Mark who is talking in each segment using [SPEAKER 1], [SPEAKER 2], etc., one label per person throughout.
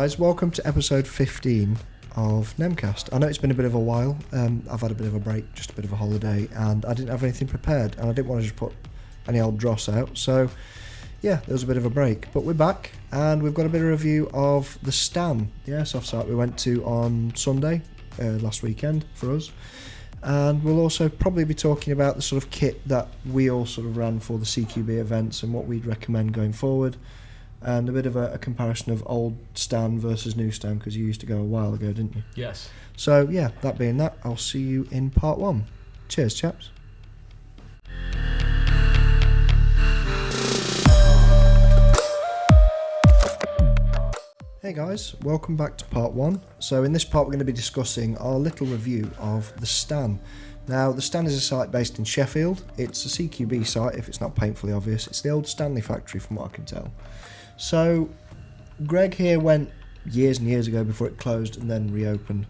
[SPEAKER 1] guys, welcome to episode 15 of Nemcast. I know it's been a bit of a while. I've had a bit of a break, just a bit of a holiday, and I didn't have anything prepared, and I didn't want to just put any old dross out, so yeah, there was a bit of a break. But we're back, and we've got a bit of a review of the Stan, the airsoft site we went to on Sunday, last weekend for us. And we'll also probably be talking about the sort of kit that we all sort of ran for the CQB events and what we'd recommend going forward. And a bit of a comparison of old Stan versus new Stan, because you used to go a while ago, didn't you?
[SPEAKER 2] Yes.
[SPEAKER 1] So yeah, that being that, I'll see you in part 1. Cheers, chaps. Hey guys, welcome back to part 1. So in this part we're going to be discussing our little review of the Stan. Now the Stan is a site based in Sheffield. It's a CQB site, if it's not painfully obvious. It's the old Stanley factory from what I can tell. So, Greg here went years and years ago before it closed and then reopened.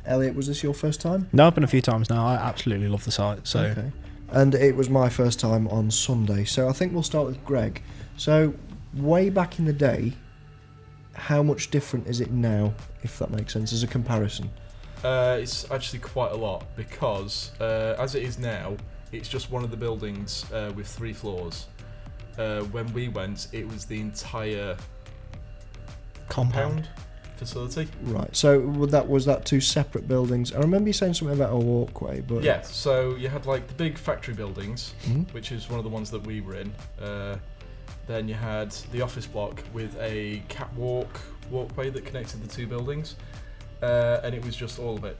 [SPEAKER 1] Elliot, was this your first time?
[SPEAKER 3] No, I've been a few times now. I absolutely love the site. So,
[SPEAKER 1] okay. And it was my first time on Sunday. So I think we'll start with Greg. So, way back in the day, how much different is it now, if that makes sense, as a comparison?
[SPEAKER 2] It's actually quite a lot, because as it is now, it's just one of the buildings with 3 floors. When we went, it was the entire compound facility.
[SPEAKER 1] Right. So was that 2 separate buildings? I remember you saying something about a walkway, but
[SPEAKER 2] yeah. So you had like the big factory buildings, which is one of the ones that we were in. Then you had the office block with a walkway that connected the 2 buildings, and it was just all of it.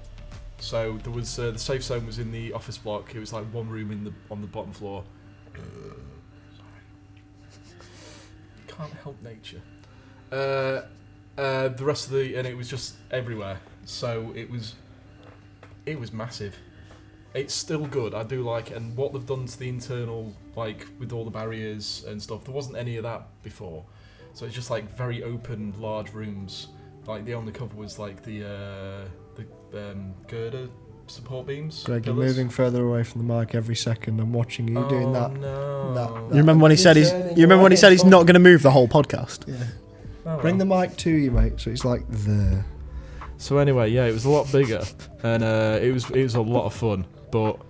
[SPEAKER 2] So there was the safe zone was in the office block. It was like one room on the bottom floor. Can't help nature. The rest of and it was just everywhere. So it was massive. It's still good. I do like it, and what they've done to the internal, like with all the barriers and stuff. There wasn't any of that before, so it's just like very open, large rooms. Like the only cover was like the girder support beams.
[SPEAKER 1] Greg, you're moving further away from the mic every second. I'm watching you doing that.
[SPEAKER 2] No.
[SPEAKER 3] You remember when he said he's not going to move the whole podcast?
[SPEAKER 1] Yeah.
[SPEAKER 2] Oh, well.
[SPEAKER 1] Bring the mic to you, mate. So it's like there.
[SPEAKER 2] So anyway, yeah, it was a lot bigger, and it was a lot of fun. But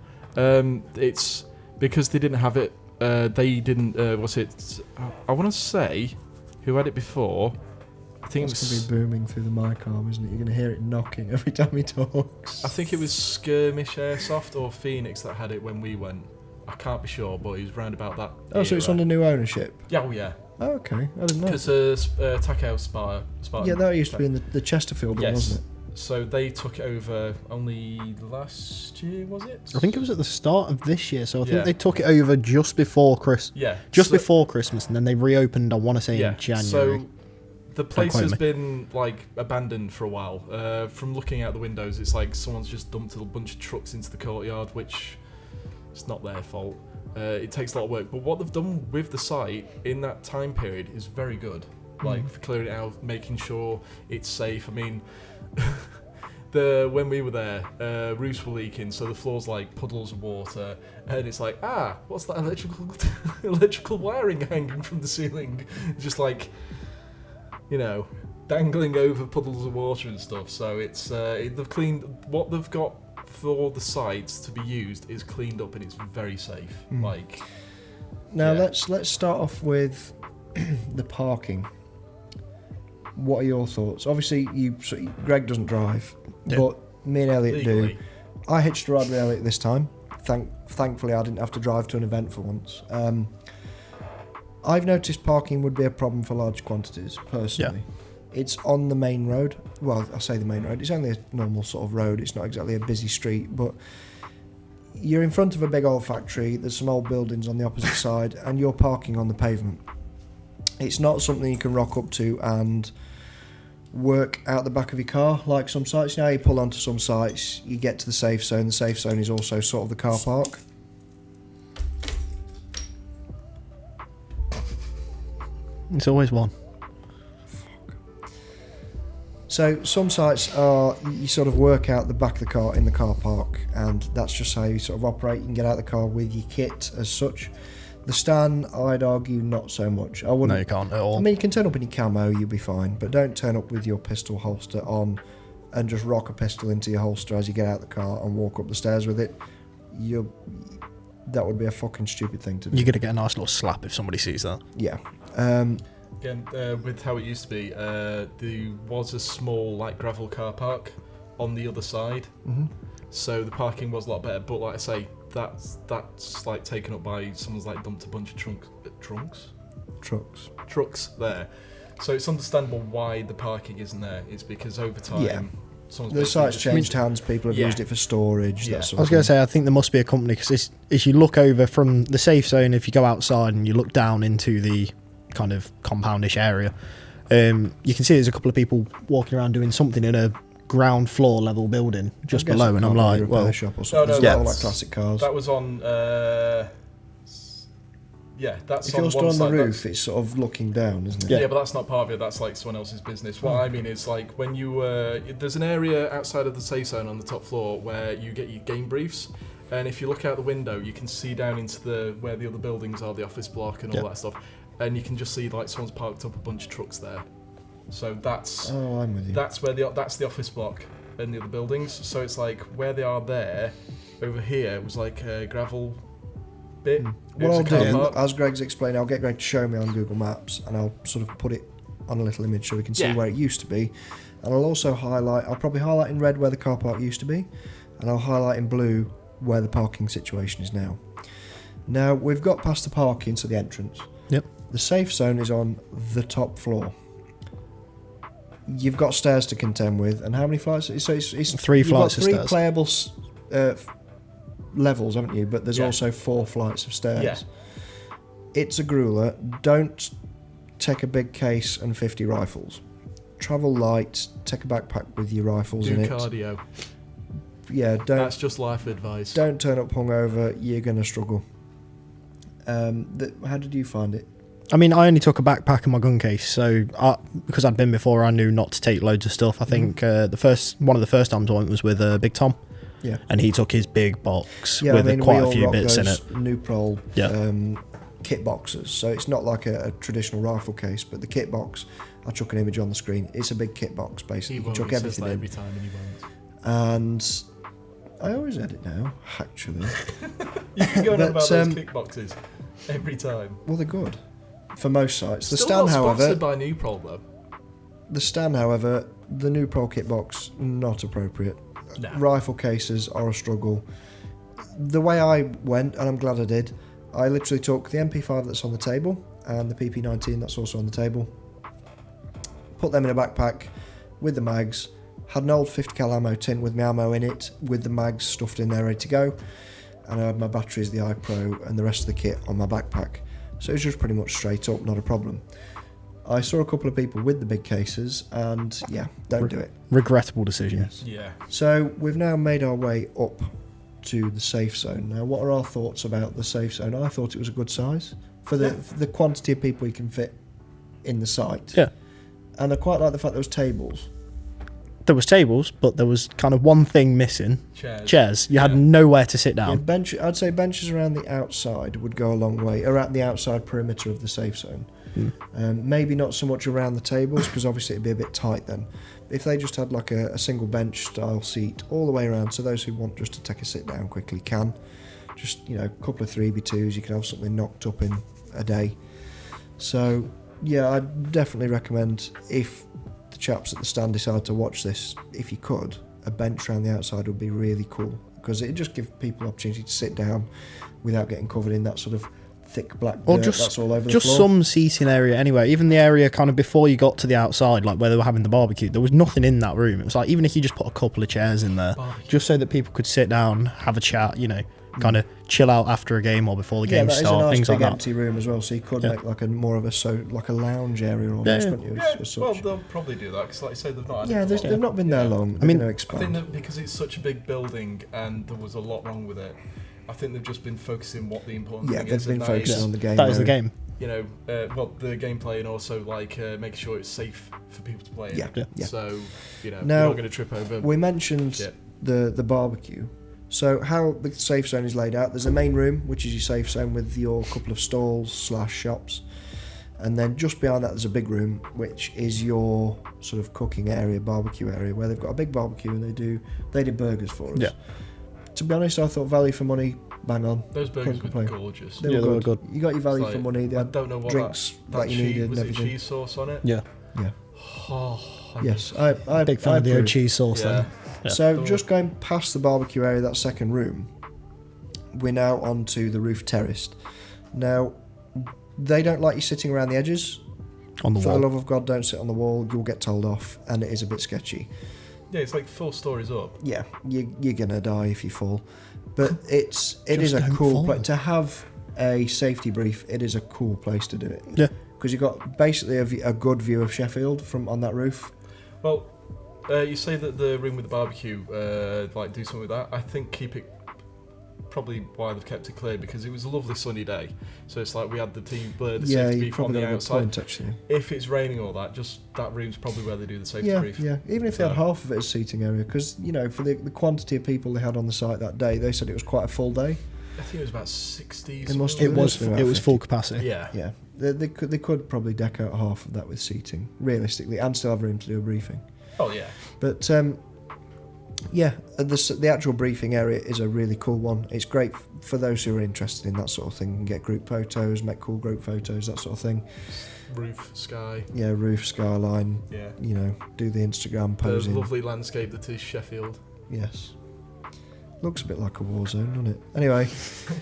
[SPEAKER 2] it's because they didn't have it. They didn't. What's it? I want to say, who had it before? I think
[SPEAKER 1] it's
[SPEAKER 2] it was
[SPEAKER 1] going to be booming through the mic arm, isn't it? You're going to hear it knocking every time he talks.
[SPEAKER 2] I think it was Skirmish Airsoft or Phoenix that had it when we went. I can't be sure, but it was round about that.
[SPEAKER 1] Oh, so it's under new ownership?
[SPEAKER 2] Yeah, oh yeah.
[SPEAKER 1] Oh, okay. I didn't know.
[SPEAKER 2] Because Taco Spartan.
[SPEAKER 1] Yeah, that used to be in the Chesterfield one, wasn't it?
[SPEAKER 2] So they took it over only last year, was it?
[SPEAKER 3] I think it was at the start of this year, so I think
[SPEAKER 2] Yeah.
[SPEAKER 3] they took it over just before Christmas.
[SPEAKER 2] Yeah.
[SPEAKER 3] Before Christmas, and then they reopened, I want to say, in January.
[SPEAKER 2] So the place has been like abandoned for a while. From looking out the windows, it's like someone's just dumped a bunch of trucks into the courtyard, which it's not their fault. It takes a lot of work, but what they've done with the site in that time period is very good. Like for clearing it out, making sure it's safe. I mean, when we were there, roofs were leaking, so the floor's like puddles of water, and it's like, what's that electrical wiring hanging from the ceiling? Just like, dangling over puddles of water and stuff. So it's they've cleaned what they've got for the sites to be used is cleaned up, and it's very safe.
[SPEAKER 1] Now let's start off with the parking. What are your thoughts? Obviously, Greg doesn't drive, but me and Elliot
[SPEAKER 2] Legally.
[SPEAKER 1] do. I hitched a ride with Elliot this time. Thankfully, I didn't have to drive to an event for once. I've noticed parking would be a problem for large quantities, personally. Yeah. It's on the main road. Well, I say the main road. It's only a normal sort of road. It's not exactly a busy street, but you're in front of a big old factory. There's some old buildings on the opposite side, and you're parking on the pavement. It's not something you can rock up to and work out the back of your car like some sites. Now you pull onto some sites, you get to the safe zone. The safe zone is also sort of the car park.
[SPEAKER 3] It's always one.
[SPEAKER 1] So some sites are, you sort of work out the back of the car in the car park, and that's just how you sort of operate. You can get out of the car with your kit as such. The Stan, I'd argue not so much. I wouldn't.
[SPEAKER 3] No, you can't at all.
[SPEAKER 1] I mean, you can turn up in your camo, you'll be fine, but don't turn up with your pistol holster on and just rock a pistol into your holster as you get out of the car and walk up the stairs with it. That would be a fucking stupid thing to do.
[SPEAKER 3] You're going to get a nice little slap if somebody sees that.
[SPEAKER 1] Yeah.
[SPEAKER 2] Again, with how it used to be, there was a small like gravel car park on the other side, so the parking was a lot better. But like I say, that's like taken up by someone's like dumped a bunch of trucks there. So it's understandable why the parking isn't there. It's because over time,
[SPEAKER 1] the site's changed hands. People have used it for storage.
[SPEAKER 2] Yeah.
[SPEAKER 1] That sort
[SPEAKER 3] I was going to say, I think there must be a company, because as you look over from the safe zone, if you go outside and you look down into the kind of compoundish area, you can see there's a couple of people walking around doing something in a ground floor level building just below, and I'm like, well,
[SPEAKER 1] shop or something.
[SPEAKER 2] No,
[SPEAKER 1] like classic cars.
[SPEAKER 2] That was on. That's
[SPEAKER 1] if
[SPEAKER 2] on
[SPEAKER 1] you're still
[SPEAKER 2] one
[SPEAKER 1] on
[SPEAKER 2] side,
[SPEAKER 1] the roof, it's sort of looking down, isn't it?
[SPEAKER 2] Yeah, but that's not part of it. That's like someone else's business. What I mean is like when you there's an area outside of the safe zone on the top floor where you get your game briefs, and if you look out the window, you can see down into where the other buildings are, the office block and all that stuff, and you can just see like someone's parked up a bunch of trucks there. So that's
[SPEAKER 1] I'm with you.
[SPEAKER 2] That's where that's the office block and the other buildings. So it's like where they are there, over here was like a gravel bit.
[SPEAKER 1] What I'll do, as Greg's explained, I'll get Greg to show me on Google Maps, and I'll sort of put it on a little image so we can see where it used to be. And I'll also I'll probably highlight in red where the car park used to be, and I'll highlight in blue where the parking situation is now. Now, we've got past the parking to the entrance.
[SPEAKER 3] Yep.
[SPEAKER 1] The safe zone is on the top floor. You've got stairs to contend with, and how many flights? So it's
[SPEAKER 3] 3 flights of
[SPEAKER 1] three
[SPEAKER 3] stairs.
[SPEAKER 1] playable levels, haven't you? But there's also 4 flights of stairs.
[SPEAKER 2] Yeah.
[SPEAKER 1] It's a grueler. Don't take a big case and 50 rifles. Travel light. Take a backpack with your rifles in it.
[SPEAKER 2] Do cardio.
[SPEAKER 1] Yeah, don't.
[SPEAKER 2] That's just life advice.
[SPEAKER 1] Don't turn up hungover. You're gonna struggle. How did you find it?
[SPEAKER 3] I mean, I only took a backpack and my gun case, so because I'd been before, I knew not to take loads of stuff. I think one of the first times I went was with Big Tom.
[SPEAKER 1] Yeah.
[SPEAKER 3] And he took his big box with quite a few bits in it.
[SPEAKER 1] Nuprol kit boxes. So it's not like a traditional rifle case, but the kit box, I took an image on the screen. It's a big kit box, basically.
[SPEAKER 2] He
[SPEAKER 1] took everything in.
[SPEAKER 2] every time, and he won't.
[SPEAKER 1] And I always edit now, actually.
[SPEAKER 2] You can go on about those kickboxes every time.
[SPEAKER 1] Well, they're good for most sites. The
[SPEAKER 2] Still
[SPEAKER 1] Stan,
[SPEAKER 2] not
[SPEAKER 1] however,
[SPEAKER 2] sponsored by Nuprol though.
[SPEAKER 1] the Nuprol kit box not appropriate.
[SPEAKER 2] No.
[SPEAKER 1] Rifle cases are a struggle. The way I went, and I'm glad I did, I literally took the MP5 that's on the table and the PP19 that's also on the table, put them in a backpack with the mags, had an old 50 cal ammo tin with my ammo in it, with the mags stuffed in there ready to go, and I had my batteries, the iPro, and the rest of the kit on my backpack. So it was just pretty much straight up, not a problem. I saw a couple of people with the big cases, and don't do it.
[SPEAKER 3] Regrettable decision.
[SPEAKER 1] Yes.
[SPEAKER 2] Yeah.
[SPEAKER 1] So we've now made our way up to the safe zone. Now, what are our thoughts about the safe zone? I thought it was a good size for the quantity of people you can fit in the site.
[SPEAKER 3] Yeah.
[SPEAKER 1] And I quite like the fact there was tables.
[SPEAKER 3] There was tables, but there was kind of one thing missing. Chairs. You had nowhere to sit down.
[SPEAKER 1] Yeah, I'd say benches around the outside would go a long way, around the outside perimeter of the safe zone. Maybe not so much around the tables, because obviously it'd be a bit tight then. If they just had like a single bench style seat all the way around, so those who want just to take a sit down quickly can. Just, a couple of 3x2s, you can have something knocked up in a day. So, I'd definitely recommend, if the chaps at the stand decide to watch this, if you could, a bench around the outside would be really cool, because it'd just give people the opportunity to sit down without getting covered in that sort of thick black dirt that's all over the floor.
[SPEAKER 3] Just some seating area anyway. Even the area kind of before you got to the outside, like where they were having the barbecue, there was nothing in that room. It was like, even if you just put a couple of chairs in there, just so that people could sit down, have a chat, kind of chill out after a game or before the game starts,
[SPEAKER 1] nice
[SPEAKER 3] things like that.
[SPEAKER 1] Empty room as well, so you could make like a lounge area almost, couldn't you?
[SPEAKER 2] Well, they'll probably do that, because like you say, they've not had
[SPEAKER 1] they've not been there long.
[SPEAKER 3] I mean,
[SPEAKER 2] I think that because it's such a big building and there was a lot wrong with it, I think they've just been focusing what the important thing is.
[SPEAKER 1] Yeah, they've been focusing on the game.
[SPEAKER 3] That is the game.
[SPEAKER 2] The gameplay, and also like making sure it's safe for people to play in.
[SPEAKER 1] Yeah.
[SPEAKER 2] So,
[SPEAKER 1] Now,
[SPEAKER 2] you're not going to trip over.
[SPEAKER 1] We mentioned the barbecue. So how the safe zone is laid out, there's a main room, which is your safe zone with your couple of stalls / shops. And then just behind that there's a big room, which is your sort of cooking area, barbecue area, where they've got a big barbecue and they did burgers for us.
[SPEAKER 3] Yeah.
[SPEAKER 1] To be honest, I thought value for money, bang on.
[SPEAKER 2] Those burgers
[SPEAKER 1] Couldn't
[SPEAKER 2] were
[SPEAKER 1] complain.
[SPEAKER 2] gorgeous.
[SPEAKER 1] They were good. You got your value
[SPEAKER 2] It's
[SPEAKER 1] for
[SPEAKER 2] like,
[SPEAKER 1] money. They
[SPEAKER 2] I
[SPEAKER 1] had
[SPEAKER 2] don't know what
[SPEAKER 1] drinks
[SPEAKER 2] that
[SPEAKER 1] you
[SPEAKER 2] cheese,
[SPEAKER 1] needed
[SPEAKER 2] was
[SPEAKER 1] and
[SPEAKER 2] it
[SPEAKER 1] everything.
[SPEAKER 2] cheese sauce on it?
[SPEAKER 3] Yeah.
[SPEAKER 1] Yeah.
[SPEAKER 2] Oh,
[SPEAKER 1] Yes, I
[SPEAKER 3] Big fan of the
[SPEAKER 1] approve.
[SPEAKER 3] old cheese sauce
[SPEAKER 2] Yeah.
[SPEAKER 3] then. Yeah.
[SPEAKER 1] So just going past the barbecue area, that second room, we're now onto the roof terrace. Now, they don't like you sitting around the edges.
[SPEAKER 3] On the
[SPEAKER 1] For
[SPEAKER 3] wall.
[SPEAKER 1] the love of God, don't sit on the wall. You'll get told off, and it is a bit sketchy.
[SPEAKER 2] Yeah, it's like 4 stories up.
[SPEAKER 1] Yeah, you're gonna die if you fall. But it is
[SPEAKER 3] Just
[SPEAKER 1] a
[SPEAKER 3] don't
[SPEAKER 1] cool
[SPEAKER 3] fall.
[SPEAKER 1] place to have a safety brief. It is a cool place to do it.
[SPEAKER 3] Yeah.
[SPEAKER 1] Because you've got basically a good view of Sheffield from on that roof.
[SPEAKER 2] Well, you say that the room with the barbecue, like do something with that. I think keep it. Probably why they've kept it clear, because it was a lovely sunny day. So it's like we had the
[SPEAKER 1] Yeah,
[SPEAKER 2] safety
[SPEAKER 1] you
[SPEAKER 2] brief on
[SPEAKER 1] probably
[SPEAKER 2] the
[SPEAKER 1] got a good
[SPEAKER 2] outside.
[SPEAKER 1] point actually.
[SPEAKER 2] If it's raining or that, just that room's probably where they do the safety
[SPEAKER 1] Yeah,
[SPEAKER 2] brief.
[SPEAKER 1] yeah. Even if they had
[SPEAKER 2] So-
[SPEAKER 1] half of it as seating area, because for the quantity of people they had on the site that day, they said it was quite a full day.
[SPEAKER 2] I think it was about 60.
[SPEAKER 1] It must
[SPEAKER 2] something
[SPEAKER 1] have
[SPEAKER 3] It
[SPEAKER 2] like
[SPEAKER 3] was
[SPEAKER 1] been.
[SPEAKER 3] it was full capacity.
[SPEAKER 2] that. Yeah.
[SPEAKER 1] Yeah, they could probably deck out half of that with seating, realistically, and still have room to do a briefing.
[SPEAKER 2] Oh yeah.
[SPEAKER 1] But yeah, the actual briefing area is a really cool one. It's great for those who are interested in that sort of thing. You can get group photos, make cool group photos, that sort of thing.
[SPEAKER 2] Roof, sky.
[SPEAKER 1] Yeah, roof, skyline,
[SPEAKER 2] Yeah.
[SPEAKER 1] do the Instagram
[SPEAKER 2] The
[SPEAKER 1] posing.
[SPEAKER 2] lovely landscape that is Sheffield.
[SPEAKER 1] Yes. Looks a bit like a war zone, doesn't it? Anyway,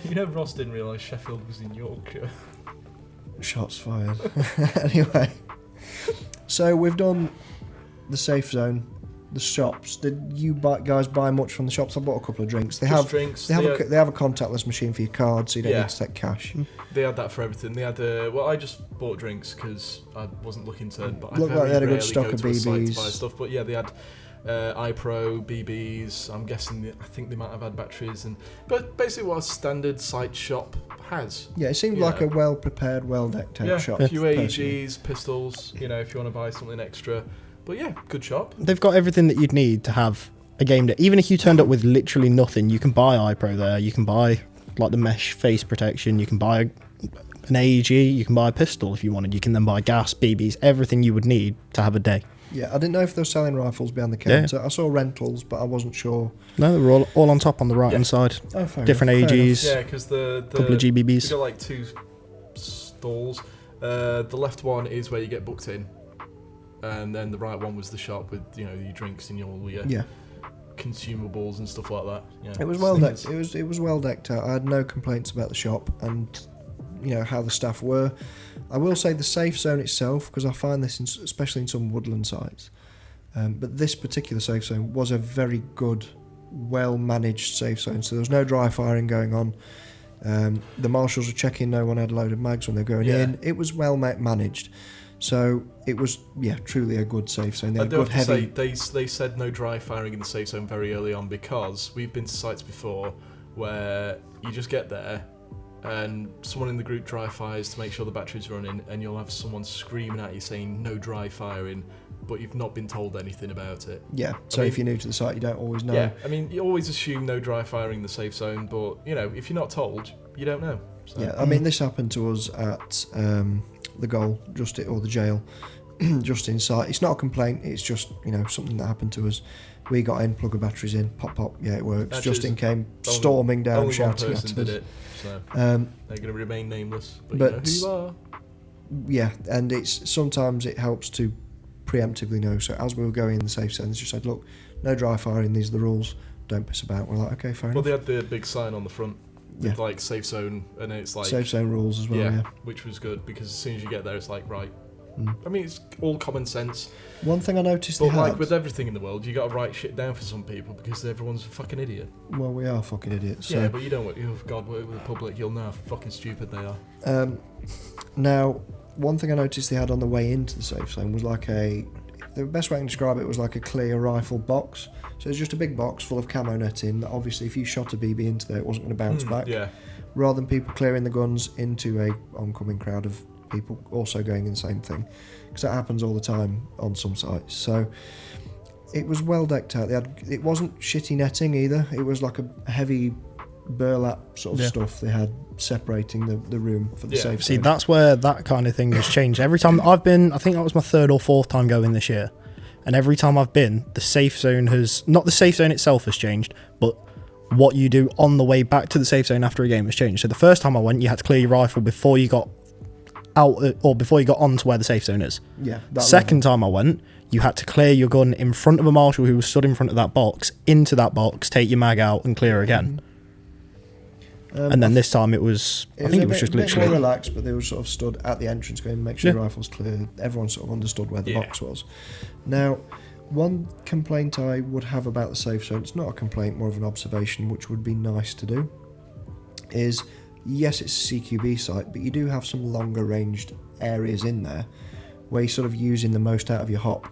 [SPEAKER 2] You know, Ross didn't realise Sheffield was in Yorkshire.
[SPEAKER 1] shots fired. Anyway, so we've done the safe zone, the shops. Did you guys buy much from the shops? I bought a couple of drinks. They
[SPEAKER 2] Just
[SPEAKER 1] have
[SPEAKER 2] drinks.
[SPEAKER 1] they have a contactless machine for your card, so you don't
[SPEAKER 2] Yeah.
[SPEAKER 1] need to take cash.
[SPEAKER 2] They had that for everything. They had well, I just bought drinks because I wasn't looking to. But I
[SPEAKER 1] Looked like
[SPEAKER 2] very
[SPEAKER 1] they had a good
[SPEAKER 2] rarely
[SPEAKER 1] stock
[SPEAKER 2] go
[SPEAKER 1] of
[SPEAKER 2] to a site to
[SPEAKER 1] BBs.
[SPEAKER 2] buy stuff. But yeah, they had iPro, BBs. I'm guessing. I think they might have had batteries but basically what a standard site shop has.
[SPEAKER 1] Yeah, it seemed
[SPEAKER 2] Yeah.
[SPEAKER 1] like a well prepared, well decked out
[SPEAKER 2] Yeah,
[SPEAKER 1] shop.
[SPEAKER 2] a few
[SPEAKER 1] personally.
[SPEAKER 2] AEGs, pistols. If you want to buy something extra. But yeah, good shop.
[SPEAKER 3] They've got everything that you'd need to have a game day. Even if you turned up with literally nothing, you can buy iPro there. You can buy like the mesh face protection. You can buy an AEG. You can buy a pistol if you wanted. You can then buy gas, BBs, everything you would need to have a day.
[SPEAKER 1] Yeah, I didn't know if they were selling rifles behind the
[SPEAKER 3] Yeah.
[SPEAKER 1] counter. I saw rentals, but I wasn't sure.
[SPEAKER 3] No, they were all on top on the right hand side.
[SPEAKER 1] Oh, fair
[SPEAKER 3] Different
[SPEAKER 1] enough, fair
[SPEAKER 3] AEGs,
[SPEAKER 2] Yeah, because the
[SPEAKER 3] couple of
[SPEAKER 2] we
[SPEAKER 3] GBBs.
[SPEAKER 2] got like 2 stalls. The left one is where you get booked in, and then the right one was the shop with your drinks and all your
[SPEAKER 1] Yeah,
[SPEAKER 2] consumables and stuff like that.
[SPEAKER 1] it was well decked. It was well decked out. I had no complaints about the shop and how the staff were. I will say the safe zone itself, because I find this especially in some woodland sites. But this particular safe zone was a very good, well managed safe zone. So there was no dry firing going on. The marshals were checking no one had loaded mags when they were going
[SPEAKER 2] Yeah.
[SPEAKER 1] in. It was well managed. So it was, truly a good safe zone. They
[SPEAKER 2] I
[SPEAKER 1] had
[SPEAKER 2] do
[SPEAKER 1] good
[SPEAKER 2] have to
[SPEAKER 1] heavy.
[SPEAKER 2] say they said no dry firing in the safe zone very early on, because we've been to sites before where you just get there and someone in the group dry fires to make sure the battery's running, and you'll have someone screaming at you saying no dry firing, but you've not been told anything about it.
[SPEAKER 1] Yeah. So
[SPEAKER 2] mean-
[SPEAKER 1] if you're new to the site, you don't always know.
[SPEAKER 2] Yeah, I mean, you always assume no dry firing in the safe zone, but if you're not told, you don't know. So.
[SPEAKER 1] Yeah, I mean, this happened to us at the goal, or the jail, just inside. It's not a complaint. It's just something that happened to us. We got in, plug the batteries in, pop, pop. Yeah, it works.
[SPEAKER 2] That's
[SPEAKER 1] Justin came
[SPEAKER 2] only-
[SPEAKER 1] storming down,
[SPEAKER 2] Only one
[SPEAKER 1] shouting
[SPEAKER 2] person
[SPEAKER 1] at
[SPEAKER 2] did
[SPEAKER 1] us.
[SPEAKER 2] it, so they're going to remain nameless. But,
[SPEAKER 1] But-
[SPEAKER 2] you know who you are.
[SPEAKER 1] Yeah, and sometimes it helps to preemptively know. So as we were going in the safe zone, they just said, "Look, no dry firing. These are the rules. Don't piss about." We're like, "Okay, fair
[SPEAKER 2] Well,
[SPEAKER 1] enough."
[SPEAKER 2] they had the big sign on the front,
[SPEAKER 1] Yeah.
[SPEAKER 2] with like safe zone, and it's like
[SPEAKER 1] Safe zone rules as well. Yeah.
[SPEAKER 2] which was good, because as soon as you get there, it's like right.
[SPEAKER 1] Mm.
[SPEAKER 2] I mean, it's all common sense,
[SPEAKER 1] One thing I noticed
[SPEAKER 2] but
[SPEAKER 1] they
[SPEAKER 2] like
[SPEAKER 1] had.
[SPEAKER 2] with everything in the world, you got to write shit down for some people because everyone's a fucking idiot.
[SPEAKER 1] Well, we are fucking idiots. So.
[SPEAKER 2] Yeah, but you don't work. Oh God, work with the public, you'll know how fucking stupid they are.
[SPEAKER 1] Now, one thing I noticed they had on the way into the safe zone was the best way I can describe it was like a clear rifle box. So it's just a big box full of camo netting that obviously if you shot a BB into there, it wasn't going to bounce back.
[SPEAKER 2] Yeah,
[SPEAKER 1] Rather than people clearing the guns into a oncoming crowd of people also going in the same thing. Because that happens all the time on some sites. So It was well decked out. It wasn't shitty netting either. It was like a heavy burlap sort of stuff they had separating the room for the safe
[SPEAKER 3] See,
[SPEAKER 1] zone.
[SPEAKER 3] that's where that kind of thing has changed. Every time I've been, I think that was my 3rd or 4th time going this year, and every time I've been, the safe zone has, not the safe zone itself has changed, but what you do on the way back to the safe zone after a game has changed. So the first time I went, you had to clear your rifle before you got out, or before you got on to where the safe zone is.
[SPEAKER 1] Yeah.
[SPEAKER 3] Second time I went, you had to clear your gun in front of a marshal who was stood in front of that box, into that box, take your mag out and clear again. And then this time it was, I think it was just
[SPEAKER 1] a bit
[SPEAKER 3] literally...
[SPEAKER 1] more relaxed, but they were sort of stood at the entrance going, make sure your rifle's clear. Everyone sort of understood where the box was. Now, one complaint I would have about the safe zone, it's not a complaint, more of an observation, which would be nice to do, is, yes, it's a CQB site, but you do have some longer ranged areas in there where you're sort of using the most out of your hop.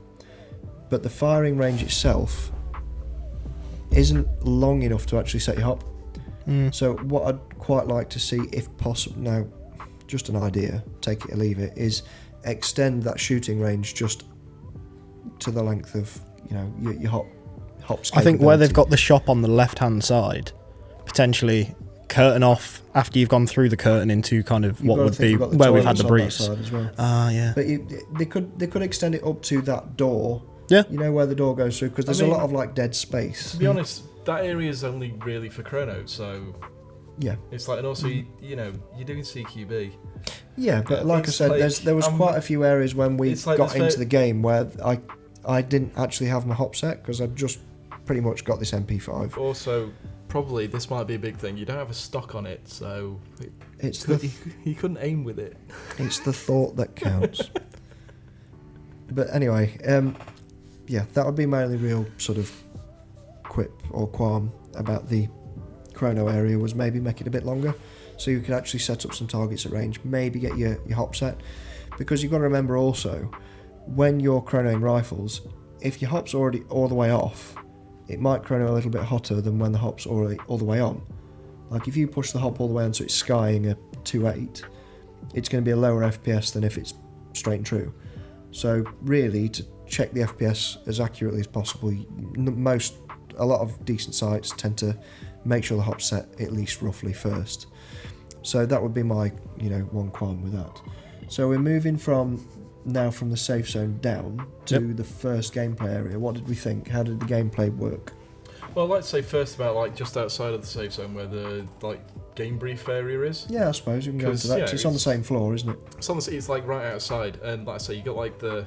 [SPEAKER 1] But the firing range itself isn't long enough to actually set your hop. So what I'd quite like to see, if possible, now just an idea, take it or leave it, is extend that shooting range just to the length of, you know, your hop's
[SPEAKER 3] I think where they've got the shop on the left hand side, potentially curtain off after you've gone through the curtain into kind of what would be where we've had the briefs. Yeah.
[SPEAKER 1] But they could extend it up to that door.
[SPEAKER 3] Yeah.
[SPEAKER 1] You know where the door goes through, because there's a lot of like dead space.
[SPEAKER 2] To be honest, that area is only really for chrono, so
[SPEAKER 1] yeah,
[SPEAKER 2] it's like, and also you know, you're doing CQB.
[SPEAKER 1] Yeah, but like I said, there was quite a few areas when we got into the game where I didn't actually have my hop set because I'd just pretty much got this MP5.
[SPEAKER 2] Also, probably this might be a big thing. You don't have a stock on it, so you couldn't aim with it.
[SPEAKER 1] It's the thought that counts. But anyway, yeah, that would be my only real sort of quip or qualm about the chrono area, was maybe make it a bit longer so you could actually set up some targets at range, maybe get your hop set, because you've got to remember also, when you're chronoing rifles, if your hop's already all the way off, it might chrono a little bit hotter than when the hop's already all the way on. Like if you push the hop all the way on so it's skying a 2.8, it's going to be a lower FPS than if it's straight and true. So really, to check the FPS as accurately as possible, a lot of decent sites tend to make sure the hop's set at least roughly first. So that would be my, one qualm with that. So we're moving from the safe zone down to the first gameplay area. What did we think? How did the gameplay work?
[SPEAKER 2] Well, let's say first about just outside of the safe zone where the game brief area is.
[SPEAKER 1] Yeah, I suppose we can go into that. It's on the same floor, isn't it?
[SPEAKER 2] It's right outside, and like I say, you got the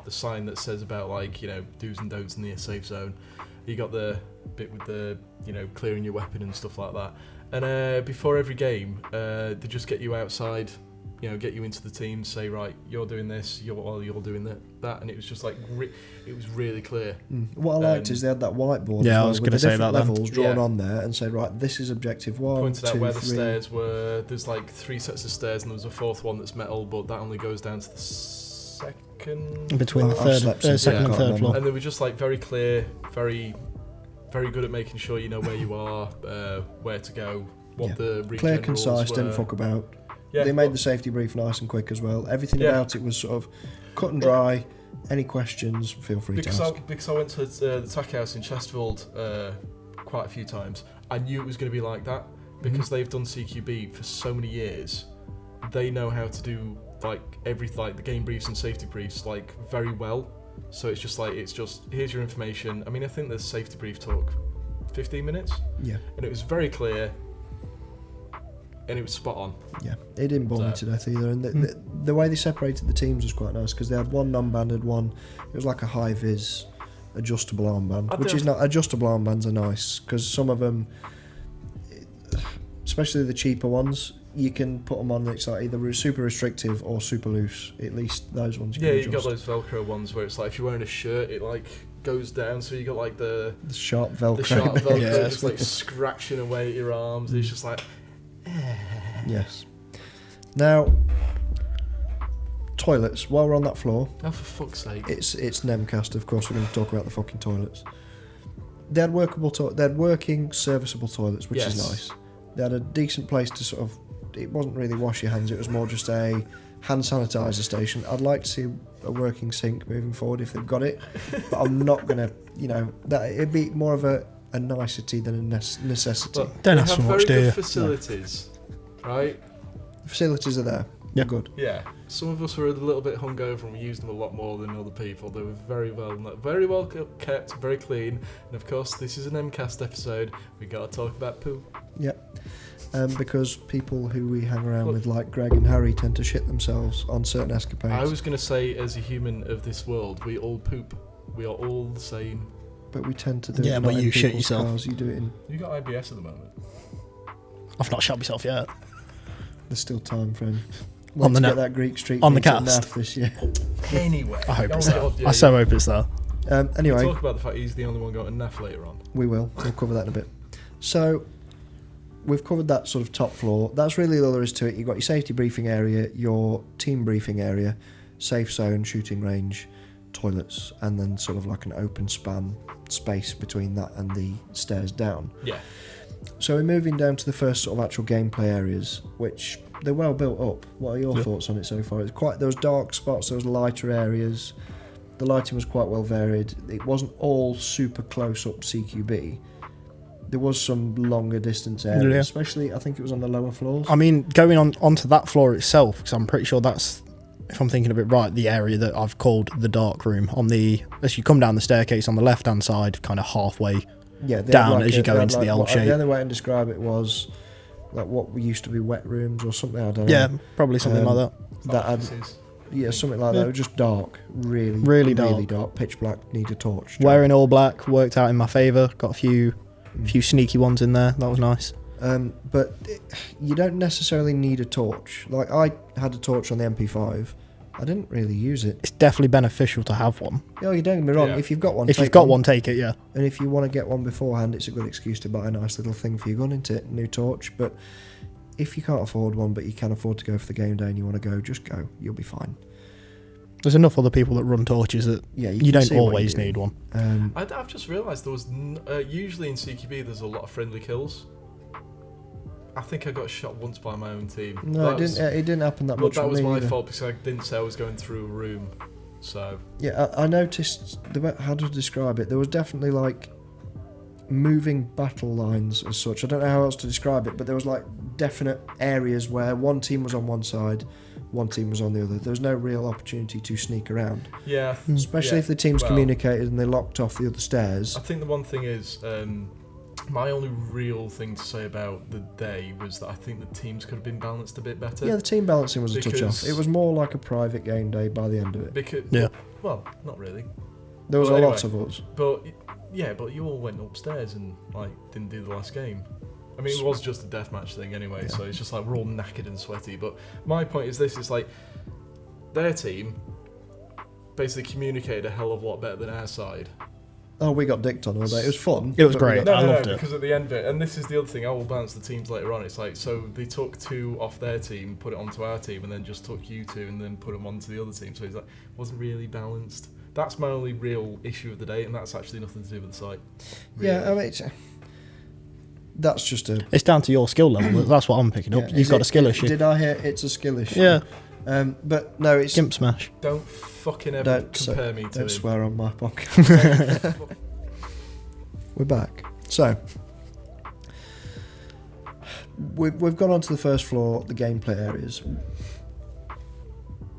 [SPEAKER 2] sign that says about do's and don'ts in the safe zone. You got the bit with the clearing your weapon and stuff like that. And before every game, they just get you outside, get you into the team, say, right, you're doing this, you're doing that, and it was just it was really clear.
[SPEAKER 1] What I liked is they had that whiteboard.
[SPEAKER 3] Yeah, I was going to say that.
[SPEAKER 1] Levels drawn on there and said, right, this is objective 1,
[SPEAKER 2] pointed
[SPEAKER 1] 2,
[SPEAKER 2] out where
[SPEAKER 1] 3.
[SPEAKER 2] the stairs were. There's 3 sets of stairs, and there was a 4th one that's metal, but that only goes down to the second.
[SPEAKER 3] Between the second and third floor.
[SPEAKER 2] And they were just very clear, very, very good at making sure you know where you are, where to go, what the regen
[SPEAKER 1] clear,
[SPEAKER 2] rules
[SPEAKER 1] concise,
[SPEAKER 2] were.
[SPEAKER 1] didn't fuck about.
[SPEAKER 2] Yeah,
[SPEAKER 1] they made the safety brief nice and quick as well. Everything about it was sort of cut and dry. Any questions, feel free to ask.
[SPEAKER 2] Because I went to the TAC house in Sheffield quite a few times, I knew it was going to be like that, because they've done CQB for so many years. They know how to do the game briefs and safety briefs very well. So it's just here's your information. I mean, I think the safety brief took 15 minutes. Yeah. And it was very clear. And it was spot on. Yeah,
[SPEAKER 1] it didn't bore me to death either. And the way they separated the teams was quite nice, because they had one non-banded one. It was like a high-vis adjustable armband, which is not. Adjustable armbands are nice, because some of them, especially the cheaper ones, you can put them on. It's either super restrictive or super loose. At least those ones.
[SPEAKER 2] You've got those Velcro ones where it's if you're wearing a shirt, it goes down, so you got the
[SPEAKER 1] sharp Velcro. The
[SPEAKER 2] sharp Velcro just scratching away at your arms. It's just
[SPEAKER 1] Yes. Now, toilets. While we're on that floor,
[SPEAKER 2] oh, for fuck's sake!
[SPEAKER 1] It's Nemcast. Of course, we're going to talk about the fucking toilets. They had working, serviceable toilets, which is nice. They had a decent place to sort of it wasn't really wash your hands. It was more just a hand sanitizer station. I'd like to see a working sink moving forward if they've got it, but I'm not gonna, that it'd be more of a nicety than a necessity.
[SPEAKER 2] But
[SPEAKER 3] Don't
[SPEAKER 2] they
[SPEAKER 3] ask
[SPEAKER 2] have
[SPEAKER 3] for
[SPEAKER 2] very
[SPEAKER 3] much, do you?
[SPEAKER 2] good facilities, right?
[SPEAKER 1] The facilities are there.
[SPEAKER 3] Yeah.
[SPEAKER 1] They're good.
[SPEAKER 2] Yeah. Some of us were a little bit hungover and we used them a lot more than other people. They were very well kept, very clean, and of course this is an Nemcast episode. We got to talk about poo.
[SPEAKER 1] Yeah. Because people who we hang around with, like Greg and Harry, tend to shit themselves on certain escapades.
[SPEAKER 2] I was going to say, as a human of this world, we all poop. We are all the same.
[SPEAKER 1] But we tend to do
[SPEAKER 3] Yeah,
[SPEAKER 1] it
[SPEAKER 3] but
[SPEAKER 1] not
[SPEAKER 3] you
[SPEAKER 1] in
[SPEAKER 3] shit
[SPEAKER 1] people's
[SPEAKER 3] yourself.
[SPEAKER 1] cars. You do it in...
[SPEAKER 2] You got IBS at the moment.
[SPEAKER 3] I've not shot myself yet.
[SPEAKER 1] There's still time, friend.
[SPEAKER 3] On the
[SPEAKER 1] get
[SPEAKER 3] net.
[SPEAKER 1] that Greek Street
[SPEAKER 3] On the
[SPEAKER 1] meet at
[SPEAKER 3] cast.
[SPEAKER 1] NAF this year.
[SPEAKER 2] Anyway.
[SPEAKER 3] I hope
[SPEAKER 2] oh
[SPEAKER 3] it's
[SPEAKER 2] my
[SPEAKER 3] there.
[SPEAKER 2] God, yeah,
[SPEAKER 3] I so hope it's there.
[SPEAKER 1] Anyway,
[SPEAKER 2] We'll talk about the fact he's the only one going to NAF later on.
[SPEAKER 1] we will. We'll cover that in a bit. So, we've covered that sort of top floor. That's really all there is to it. You've got your safety briefing area, your team briefing area, safe zone, shooting range, toilets, and then sort of like an open span space between that and the stairs down.
[SPEAKER 2] Yeah.
[SPEAKER 1] So we're moving down to the first sort of actual gameplay areas, which they're well built up. What are your thoughts on it so far? It's quite, there was dark spots, there was lighter areas. The lighting was quite well varied. It wasn't all super close up CQB. There was some longer distance areas,
[SPEAKER 3] Yeah.
[SPEAKER 1] especially I think it was on the lower floors.
[SPEAKER 3] I mean, going onto that floor itself, because I'm pretty sure that's, if I'm thinking of it right, the area that I've called the dark room. As you come down the staircase on the left hand side, kind of halfway
[SPEAKER 1] Yeah, they
[SPEAKER 3] down
[SPEAKER 1] had like
[SPEAKER 3] as you go
[SPEAKER 1] they had
[SPEAKER 3] into the
[SPEAKER 1] like
[SPEAKER 3] L
[SPEAKER 1] what-
[SPEAKER 3] shape.
[SPEAKER 1] The only way to describe it was like what used to be wet rooms or something. I don't know.
[SPEAKER 3] Yeah, probably something like that.
[SPEAKER 1] That had,
[SPEAKER 2] Offices.
[SPEAKER 1] yeah, something like that. It was just dark, really
[SPEAKER 3] Really dark.
[SPEAKER 1] dark, pitch black. Need a torch.
[SPEAKER 3] Wearing all black worked out in my favour. Got a few sneaky ones in there. That was nice.
[SPEAKER 1] But you don't necessarily need a torch. Like I had a torch on the MP5. I didn't really use it.
[SPEAKER 3] It's definitely beneficial to have one.
[SPEAKER 1] Oh, you don't get me wrong.
[SPEAKER 2] Yeah.
[SPEAKER 1] If you've got one,
[SPEAKER 3] If
[SPEAKER 1] take
[SPEAKER 3] you've got one, take it. Yeah.
[SPEAKER 1] And if you want to get one beforehand, it's a good excuse to buy a nice little thing for your gun, isn't it? New torch. But if you can't afford one, but you can afford to go for the game day and you want to go, just go. You'll be fine.
[SPEAKER 3] There's enough other people that run torches that
[SPEAKER 1] Yeah,
[SPEAKER 3] you
[SPEAKER 1] can
[SPEAKER 3] don't
[SPEAKER 1] see what
[SPEAKER 3] always
[SPEAKER 1] you're
[SPEAKER 3] need
[SPEAKER 1] doing.
[SPEAKER 3] one.
[SPEAKER 2] I've just realised there was usually in CQB there's a lot of friendly kills. I think I got shot once by my own team.
[SPEAKER 1] No, it didn't happen that
[SPEAKER 2] But
[SPEAKER 1] much.
[SPEAKER 2] that
[SPEAKER 1] for
[SPEAKER 2] was
[SPEAKER 1] me
[SPEAKER 2] my
[SPEAKER 1] either.
[SPEAKER 2] fault because I didn't say I was going through a room. So
[SPEAKER 1] Yeah, I noticed how to describe it. There was definitely like moving battle lines as such. I don't know how else to describe it, but there was like definite areas where one team was on one side, one team was on the other. There was no real opportunity to sneak around,
[SPEAKER 2] yeah,
[SPEAKER 1] especially
[SPEAKER 2] yeah,
[SPEAKER 1] if the teams
[SPEAKER 2] well,
[SPEAKER 1] communicated and they locked off the other stairs.
[SPEAKER 2] I think the one thing is my only real thing to say about the day was that I think the teams could have been balanced a bit better.
[SPEAKER 1] Yeah, the team balancing was a touch
[SPEAKER 2] Because-
[SPEAKER 1] off. It was more like a private game day by the end of it.
[SPEAKER 2] Because
[SPEAKER 3] Yeah.
[SPEAKER 2] well, not really.
[SPEAKER 1] There was
[SPEAKER 2] Well,
[SPEAKER 1] a lot
[SPEAKER 2] anyway.
[SPEAKER 1] of us.
[SPEAKER 2] But yeah, but you all went upstairs and like didn't do the last game. I mean, it was just a deathmatch thing anyway,
[SPEAKER 1] Yeah.
[SPEAKER 2] so it's just like we're all knackered and sweaty. But my point is this: it's like their team basically communicated a hell of a lot better than our side.
[SPEAKER 1] Oh, we got dicked on all day. It was fun.
[SPEAKER 3] It was
[SPEAKER 1] but we
[SPEAKER 3] great.
[SPEAKER 1] got-
[SPEAKER 3] I loved it.
[SPEAKER 2] Because at the end of it, and this is the other thing, I will balance the teams later on. It's like, so they took two off their team, put it onto our team, and then just took you two and then put them onto the other team. So it's like, wasn't really balanced. That's my only real issue of the day, and that's actually nothing to do with the site.
[SPEAKER 1] Yeah, I
[SPEAKER 2] really.
[SPEAKER 1] mean, that's just a.
[SPEAKER 3] It's down to your skill level. That's what I'm picking up.
[SPEAKER 1] Yeah,
[SPEAKER 3] You've
[SPEAKER 1] is
[SPEAKER 3] got
[SPEAKER 1] it-
[SPEAKER 3] a skill issue.
[SPEAKER 1] Did I hear it's a skill issue?
[SPEAKER 3] Yeah.
[SPEAKER 1] But no, it's.
[SPEAKER 3] Gimp smash.
[SPEAKER 2] Don't fucking ever
[SPEAKER 1] Don't
[SPEAKER 2] compare me to
[SPEAKER 1] Don't
[SPEAKER 2] him.
[SPEAKER 1] swear on my podcast. We're back. So, we've gone on to the first floor, the gameplay areas.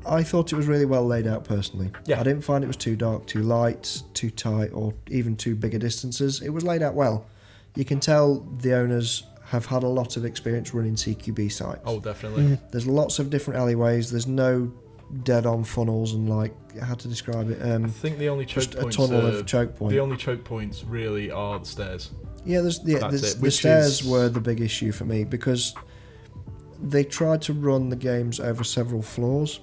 [SPEAKER 1] I thought it was really well laid out personally.
[SPEAKER 2] Yeah.
[SPEAKER 1] I didn't find it was too dark, too light, too tight, or even too bigger distances. It was laid out well. You can tell the owners have had a lot of experience running CQB sites.
[SPEAKER 2] Oh, definitely.
[SPEAKER 1] There's lots of different alleyways. There's no dead-on funnels and like how to describe it.
[SPEAKER 2] I think the only choke
[SPEAKER 1] Just a
[SPEAKER 2] points.
[SPEAKER 1] tunnel of choke point.
[SPEAKER 2] The only choke points really are the stairs.
[SPEAKER 1] Yeah,
[SPEAKER 2] That's it,
[SPEAKER 1] the
[SPEAKER 2] which
[SPEAKER 1] stairs
[SPEAKER 2] is-
[SPEAKER 1] were the big issue for me because they tried to run the games over several floors,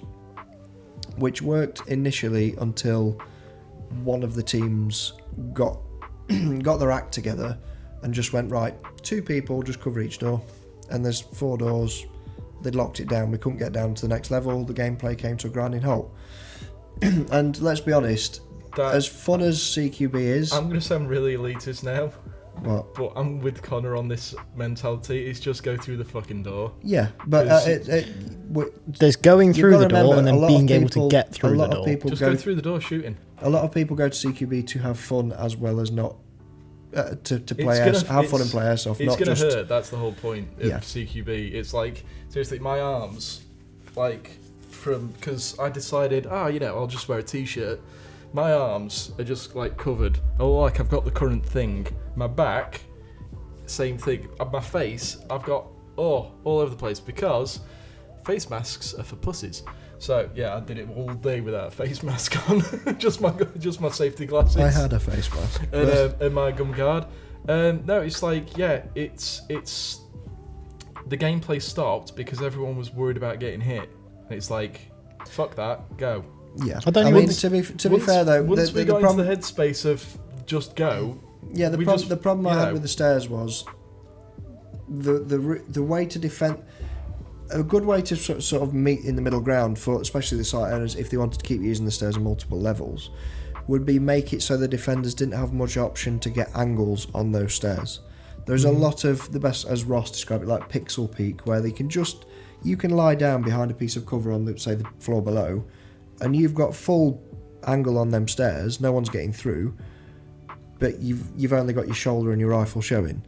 [SPEAKER 1] which worked initially until one of the teams got their act together and just went, right, 2 people just cover each door, and there's 4 doors. They'd locked it down. We couldn't get down to the next level. The gameplay came to a grinding halt. And let's be honest,
[SPEAKER 2] That,
[SPEAKER 1] as fun as CQB is,
[SPEAKER 2] I'm going to sound really elitist now,
[SPEAKER 1] What?
[SPEAKER 2] But I'm with Connor on this mentality. It's just go through the fucking door.
[SPEAKER 1] Yeah, but
[SPEAKER 3] there's going through the door and then being able to get through the
[SPEAKER 1] A lot
[SPEAKER 3] door.
[SPEAKER 1] of people
[SPEAKER 2] Just go through the door shooting.
[SPEAKER 1] A lot of people go to CQB to have fun as well as not to play have fun and play airsoft.
[SPEAKER 2] It's
[SPEAKER 1] going to
[SPEAKER 2] hurt. That's the whole point of
[SPEAKER 1] Yeah.
[SPEAKER 2] CQB. It's like, seriously, my arms, like, because I decided, I'll just wear a t-shirt. My arms are just like covered. Oh, like I've got the current thing. My back, same thing. My face, I've got all over the place because face masks are for pussies. So yeah, I did it all day without a face mask on, just my safety glasses.
[SPEAKER 1] I had a face mask
[SPEAKER 2] and my gum guard. No, it's like it's the gameplay stopped because everyone was worried about getting hit. And it's like, fuck that, go.
[SPEAKER 1] Yeah,
[SPEAKER 3] I
[SPEAKER 1] mean, to be fair though,
[SPEAKER 2] once we got into the headspace of just go.
[SPEAKER 1] Yeah, the problem I had with the stairs was the way to defend. A good way to sort of meet in the middle ground for especially the site owners, if they wanted to keep using the stairs on multiple levels, would be make it so the defenders didn't have much option to get angles on those stairs. There's a lot of the best, as Ross described it, like pixel peek, where you can lie down behind a piece of cover on the floor below, and you've got full angle on them stairs. No one's getting through, but you've only got your shoulder and your rifle showing.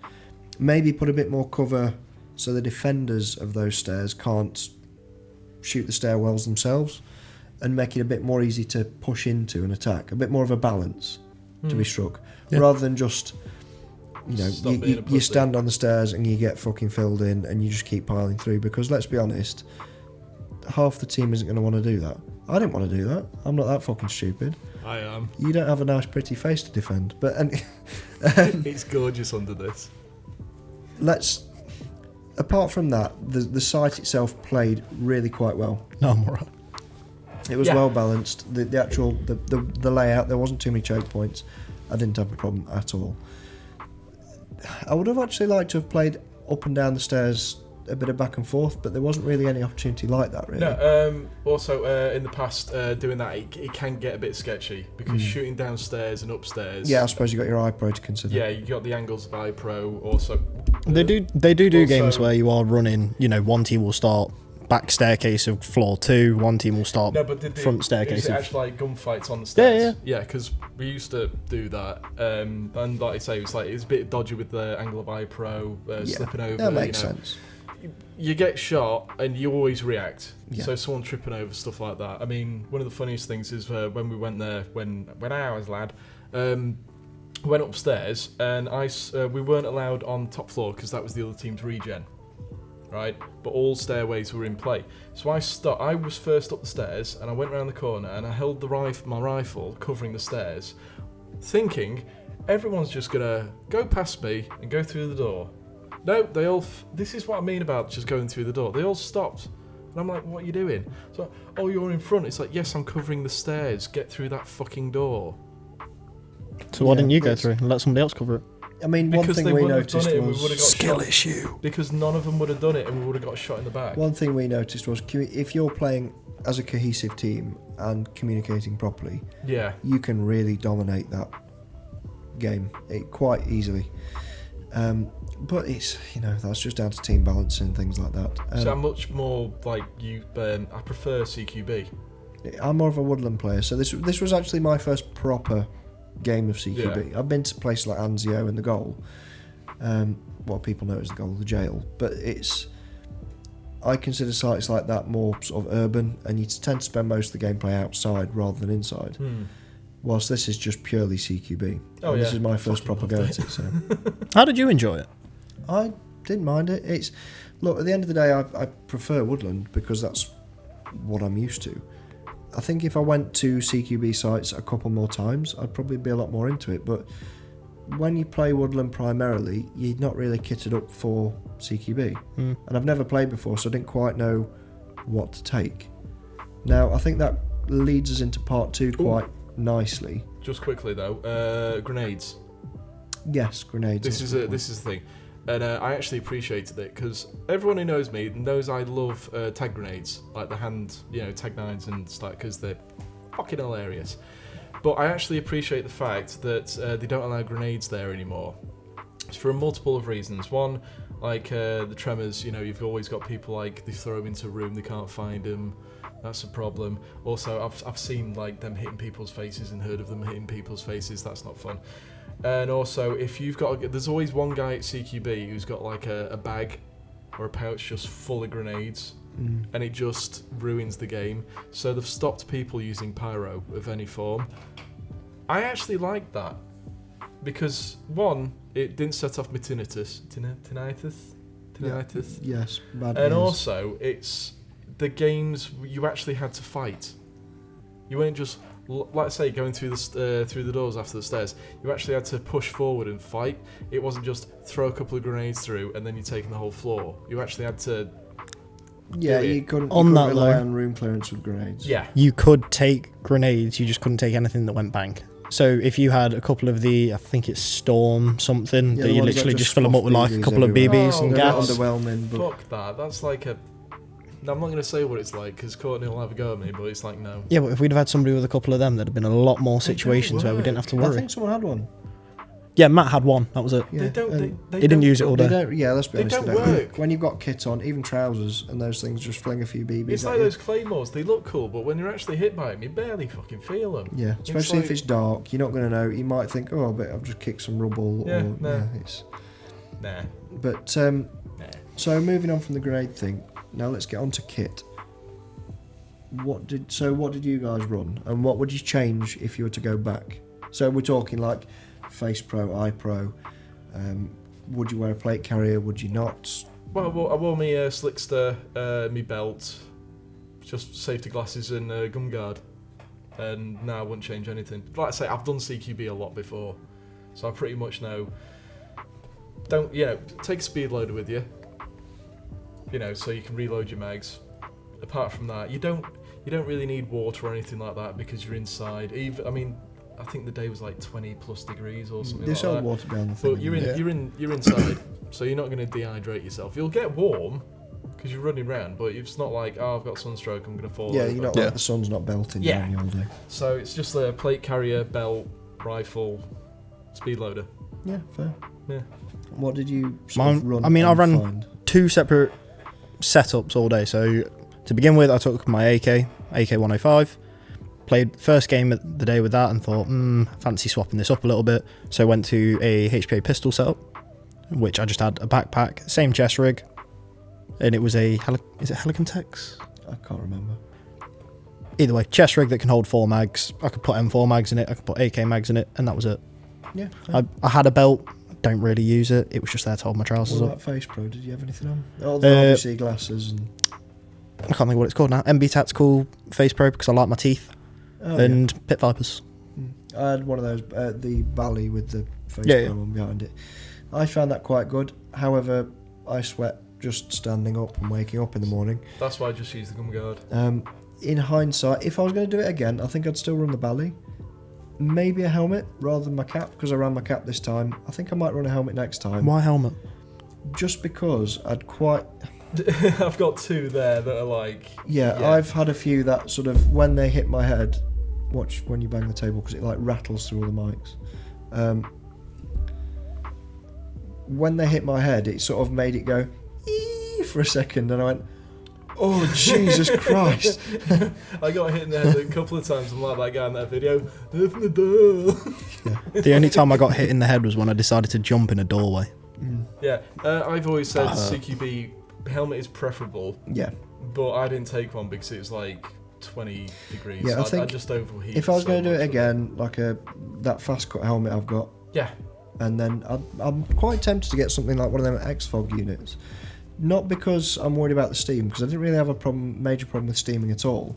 [SPEAKER 1] Maybe put a bit more cover so the defenders of those stairs can't shoot the stairwells themselves, and make it a bit more easy to push into and attack. A bit more of a balance to be struck, rather than just you stand on the stairs and you get fucking filled in and you just keep piling through. Because let's be honest, half the team isn't going to want to do that. I didn't want to do that. I'm not that fucking stupid.
[SPEAKER 2] I am.
[SPEAKER 1] You don't have a nice pretty face to defend, but
[SPEAKER 2] it's gorgeous under this.
[SPEAKER 1] Apart from that, the site itself played really quite well.
[SPEAKER 3] No, I'm alright.
[SPEAKER 1] It was well balanced. The actual the layout, there wasn't too many choke points. I didn't have a problem at all. I would have actually liked to have played up and down the stairs, a bit of back and forth, but there wasn't really any opportunity like that, really.
[SPEAKER 2] No. Also, in the past, doing that it can get a bit sketchy because shooting downstairs and upstairs.
[SPEAKER 1] Yeah, I suppose you got your iPro to consider.
[SPEAKER 2] Yeah, you got the angles of iPro. Also,
[SPEAKER 3] they do games where you are running. One team will start back staircase of floor 2, one team will start front staircase.
[SPEAKER 2] Is it actually like gunfights on the stairs? Yeah, because we used to do that. And like I say, it was a bit dodgy with the angle of iPro, slipping over.
[SPEAKER 1] That makes sense.
[SPEAKER 2] You get shot and you always react.
[SPEAKER 1] Yeah.
[SPEAKER 2] So someone tripping over, stuff like that. I mean, one of the funniest things is when we went there, when I was a lad, went upstairs and we weren't allowed on top floor because that was the other team's regen, right? But all stairways were in play. So I was first up the stairs and I went around the corner and I held my rifle covering the stairs, thinking everyone's just gonna go past me and go through the door. No, they all. This is what I mean about just going through the door. They all stopped, and I'm like, "What are you doing?" So, "Oh, you're in front." It's like, "Yes, I'm covering the stairs. Get through that fucking door."
[SPEAKER 3] So why didn't you go through and let somebody else cover it?
[SPEAKER 1] I mean, one thing we noticed was
[SPEAKER 3] skill issue.
[SPEAKER 2] Because none of them would have done it, and we would have got shot in the back.
[SPEAKER 1] One thing we noticed was if you're playing as a cohesive team and communicating properly, you can really dominate that game quite easily. But it's that's just down to team balance and things like that.
[SPEAKER 2] So I'm much more like you. I prefer CQB.
[SPEAKER 1] I'm more of a woodland player, so this was actually my first proper game of CQB. I've been to places like Anzio and the Goal, what people know as the Goal, the jail. But I consider sites like that more sort of urban, and you tend to spend most of the gameplay outside rather than inside. Whilst this is just purely CQB. This is my first proper go at it. So,
[SPEAKER 3] how did you enjoy it?
[SPEAKER 1] I didn't mind it. Look, at the end of the day, I prefer woodland because that's what I'm used to. I think if I went to CQB sites a couple more times, I'd probably be a lot more into it. But when you play woodland primarily, you're not really kitted up for CQB. And I've never played before, so I didn't quite know what to take. Now, I think that leads us into part 2 quite nicely.
[SPEAKER 2] Just quickly though, grenades.
[SPEAKER 1] Yes, grenades.
[SPEAKER 2] This is the thing, and I actually appreciated it because everyone who knows me knows I love tag grenades, like the hand, tag 9s and stuff, because they're fucking hilarious. But I actually appreciate the fact that they don't allow grenades there anymore. It's for a multiple of reasons. One, like the tremors, you know, you've always got people like they throw them into a room, they can't find them. That's a problem. Also, I've seen like them hitting people's faces and heard of them hitting people's faces. That's not fun. And also, if you've got, there's always one guy at CQB who's got like a bag or a pouch just full of grenades, and it just ruins the game. So they've stopped people using pyro of any form. I actually like that because one, it didn't set off my tinnitus.
[SPEAKER 1] Yes, bad
[SPEAKER 2] and
[SPEAKER 1] news.
[SPEAKER 2] also, it's the games you actually had to fight. You weren't just, like say, going through the doors after the stairs. You actually had to push forward and fight. It wasn't just throw a couple of grenades through and then you're taking the whole floor. You actually had to.
[SPEAKER 1] Yeah, you couldn't rely on room clearance with grenades.
[SPEAKER 2] Yeah.
[SPEAKER 3] You could take grenades, you just couldn't take anything that went bang. So if you had a couple of the, I think it's Storm something,
[SPEAKER 1] Yeah,
[SPEAKER 3] that
[SPEAKER 1] the
[SPEAKER 3] you
[SPEAKER 1] ones
[SPEAKER 3] literally
[SPEAKER 1] that
[SPEAKER 3] just
[SPEAKER 1] just
[SPEAKER 3] fill them up with
[SPEAKER 1] fluff
[SPEAKER 3] like a
[SPEAKER 1] BBs
[SPEAKER 3] couple of
[SPEAKER 1] everywhere.
[SPEAKER 3] BBs and
[SPEAKER 1] They're a bit
[SPEAKER 3] gas.
[SPEAKER 1] underwhelming, but
[SPEAKER 2] Fuck that. That's like a. I'm not going to say what it's like because Courtney will have a go at me, but it's like no.
[SPEAKER 3] Yeah, but if we'd have had somebody with a couple of them, there'd have been a lot more
[SPEAKER 2] They don't
[SPEAKER 3] situations where we didn't have to
[SPEAKER 1] I
[SPEAKER 3] worry.
[SPEAKER 1] think someone had one.
[SPEAKER 3] Yeah, Matt had one, that was it.
[SPEAKER 1] Yeah,
[SPEAKER 2] They don't.
[SPEAKER 1] and
[SPEAKER 2] They
[SPEAKER 3] He didn't
[SPEAKER 2] don't-
[SPEAKER 3] use it all
[SPEAKER 1] they
[SPEAKER 3] day.
[SPEAKER 1] don't. Yeah, let's be
[SPEAKER 2] They
[SPEAKER 1] honest.
[SPEAKER 2] don't
[SPEAKER 1] they
[SPEAKER 2] work.
[SPEAKER 1] When you've got kit on, even trousers and those things, just fling a few BBs.
[SPEAKER 2] It's
[SPEAKER 1] at
[SPEAKER 2] like
[SPEAKER 1] you.
[SPEAKER 2] those claymores. They look cool, but when you're actually hit by them, you barely fucking feel them.
[SPEAKER 1] Yeah, especially if
[SPEAKER 2] like-
[SPEAKER 1] it's dark, you're not going to know. You might think, oh, but I've just kicked some rubble.
[SPEAKER 2] Yeah,
[SPEAKER 1] or,
[SPEAKER 2] no.
[SPEAKER 1] it's.
[SPEAKER 2] Nah.
[SPEAKER 1] But
[SPEAKER 2] Nah.
[SPEAKER 1] so moving on from the grade thing, now let's get on to kit. What did you guys run, and what would you change if you were to go back? So we're talking like Face Pro, Eye Pro. Would you wear a plate carrier? Would you not?
[SPEAKER 2] Well, I wore my Slickster, my belt, just safety glasses and gum guard, and now I wouldn't change anything. Like I say, I've done CQB a lot before, so I pretty much know. Take a speed loader with you. You know, so you can reload your mags. Apart from that, you don't really need water or anything like that because you're inside. I think the day was like 20 plus degrees or something
[SPEAKER 1] They
[SPEAKER 2] like
[SPEAKER 1] sell
[SPEAKER 2] that.
[SPEAKER 1] water down the thing.
[SPEAKER 2] But you're inside, so you're not going to dehydrate yourself. You'll get warm because you're running around, but it's not like, oh, I've got sunstroke, I'm going to fall.
[SPEAKER 1] Yeah,
[SPEAKER 2] over.
[SPEAKER 1] you're not like the sun's not belting
[SPEAKER 2] Yeah.
[SPEAKER 1] down you all day.
[SPEAKER 2] So it's just a plate carrier, belt, rifle, speed loader.
[SPEAKER 1] Yeah, fair.
[SPEAKER 2] Yeah.
[SPEAKER 1] What did you sort of run?
[SPEAKER 3] I
[SPEAKER 1] and
[SPEAKER 3] ran
[SPEAKER 1] find?
[SPEAKER 3] 2 separate setups all day. So to begin with, I took my AK 105, played first game of the day with that and thought, fancy swapping this up a little bit. So I went to a HPA pistol setup, which I just had a backpack, same chest rig, and it was is it Helicon Tex?
[SPEAKER 1] I can't remember.
[SPEAKER 3] Either way, chest rig that can hold 4 mags. I could put M4 mags in it, I could put AK mags in it, and that was it.
[SPEAKER 1] Yeah.
[SPEAKER 3] I had a belt, don't really use it. It was just there to hold my trousers
[SPEAKER 1] What
[SPEAKER 3] up.
[SPEAKER 1] about Face Pro? Did you have anything on? Oh, the obviously glasses and.
[SPEAKER 3] I can't think what it's called now. MB Tactical Face Pro because I like my teeth.
[SPEAKER 1] Oh,
[SPEAKER 3] And Pit Vipers.
[SPEAKER 1] yeah. I had one of those, the Bally with the Face
[SPEAKER 3] Yeah,
[SPEAKER 1] Pro
[SPEAKER 3] yeah.
[SPEAKER 1] one behind it. I found that quite good. However, I sweat just standing up and waking up in the morning.
[SPEAKER 2] That's why I just use the gum guard.
[SPEAKER 1] In hindsight, if I was going to do it again, I think I'd still run the Bally. Maybe a helmet rather than my cap, because I ran my cap this time. I think I might run a helmet next time.
[SPEAKER 3] Why helmet?
[SPEAKER 1] Just because I'd quite...
[SPEAKER 2] I've got 2 there that are like.
[SPEAKER 1] Yeah, I've had a few that sort of, when they hit my head, watch when you bang the table, because it like rattles through all the mics. When they hit my head, it sort of made it go, ee for a second, and I went, oh, Jesus Christ.
[SPEAKER 2] I got hit in the head a couple of times. I'm like that guy in that video. Open the door.
[SPEAKER 3] The only time I got hit in the head was when I decided to jump in a doorway.
[SPEAKER 2] Yeah, I've always said
[SPEAKER 3] That hurt.
[SPEAKER 2] CQB helmet is preferable,
[SPEAKER 1] Yeah.
[SPEAKER 2] but I didn't take one because it was like 20 degrees.
[SPEAKER 1] Yeah, I
[SPEAKER 2] I
[SPEAKER 1] think
[SPEAKER 2] just overheated.
[SPEAKER 1] If I was
[SPEAKER 2] so
[SPEAKER 1] going to do
[SPEAKER 2] much
[SPEAKER 1] it
[SPEAKER 2] with
[SPEAKER 1] again, like that fast cut helmet I've got,
[SPEAKER 2] Yeah,
[SPEAKER 1] and then I'm quite tempted to get something like one of them X-Fog units. Not because I'm worried about the steam, because I didn't really have a major problem with steaming at all.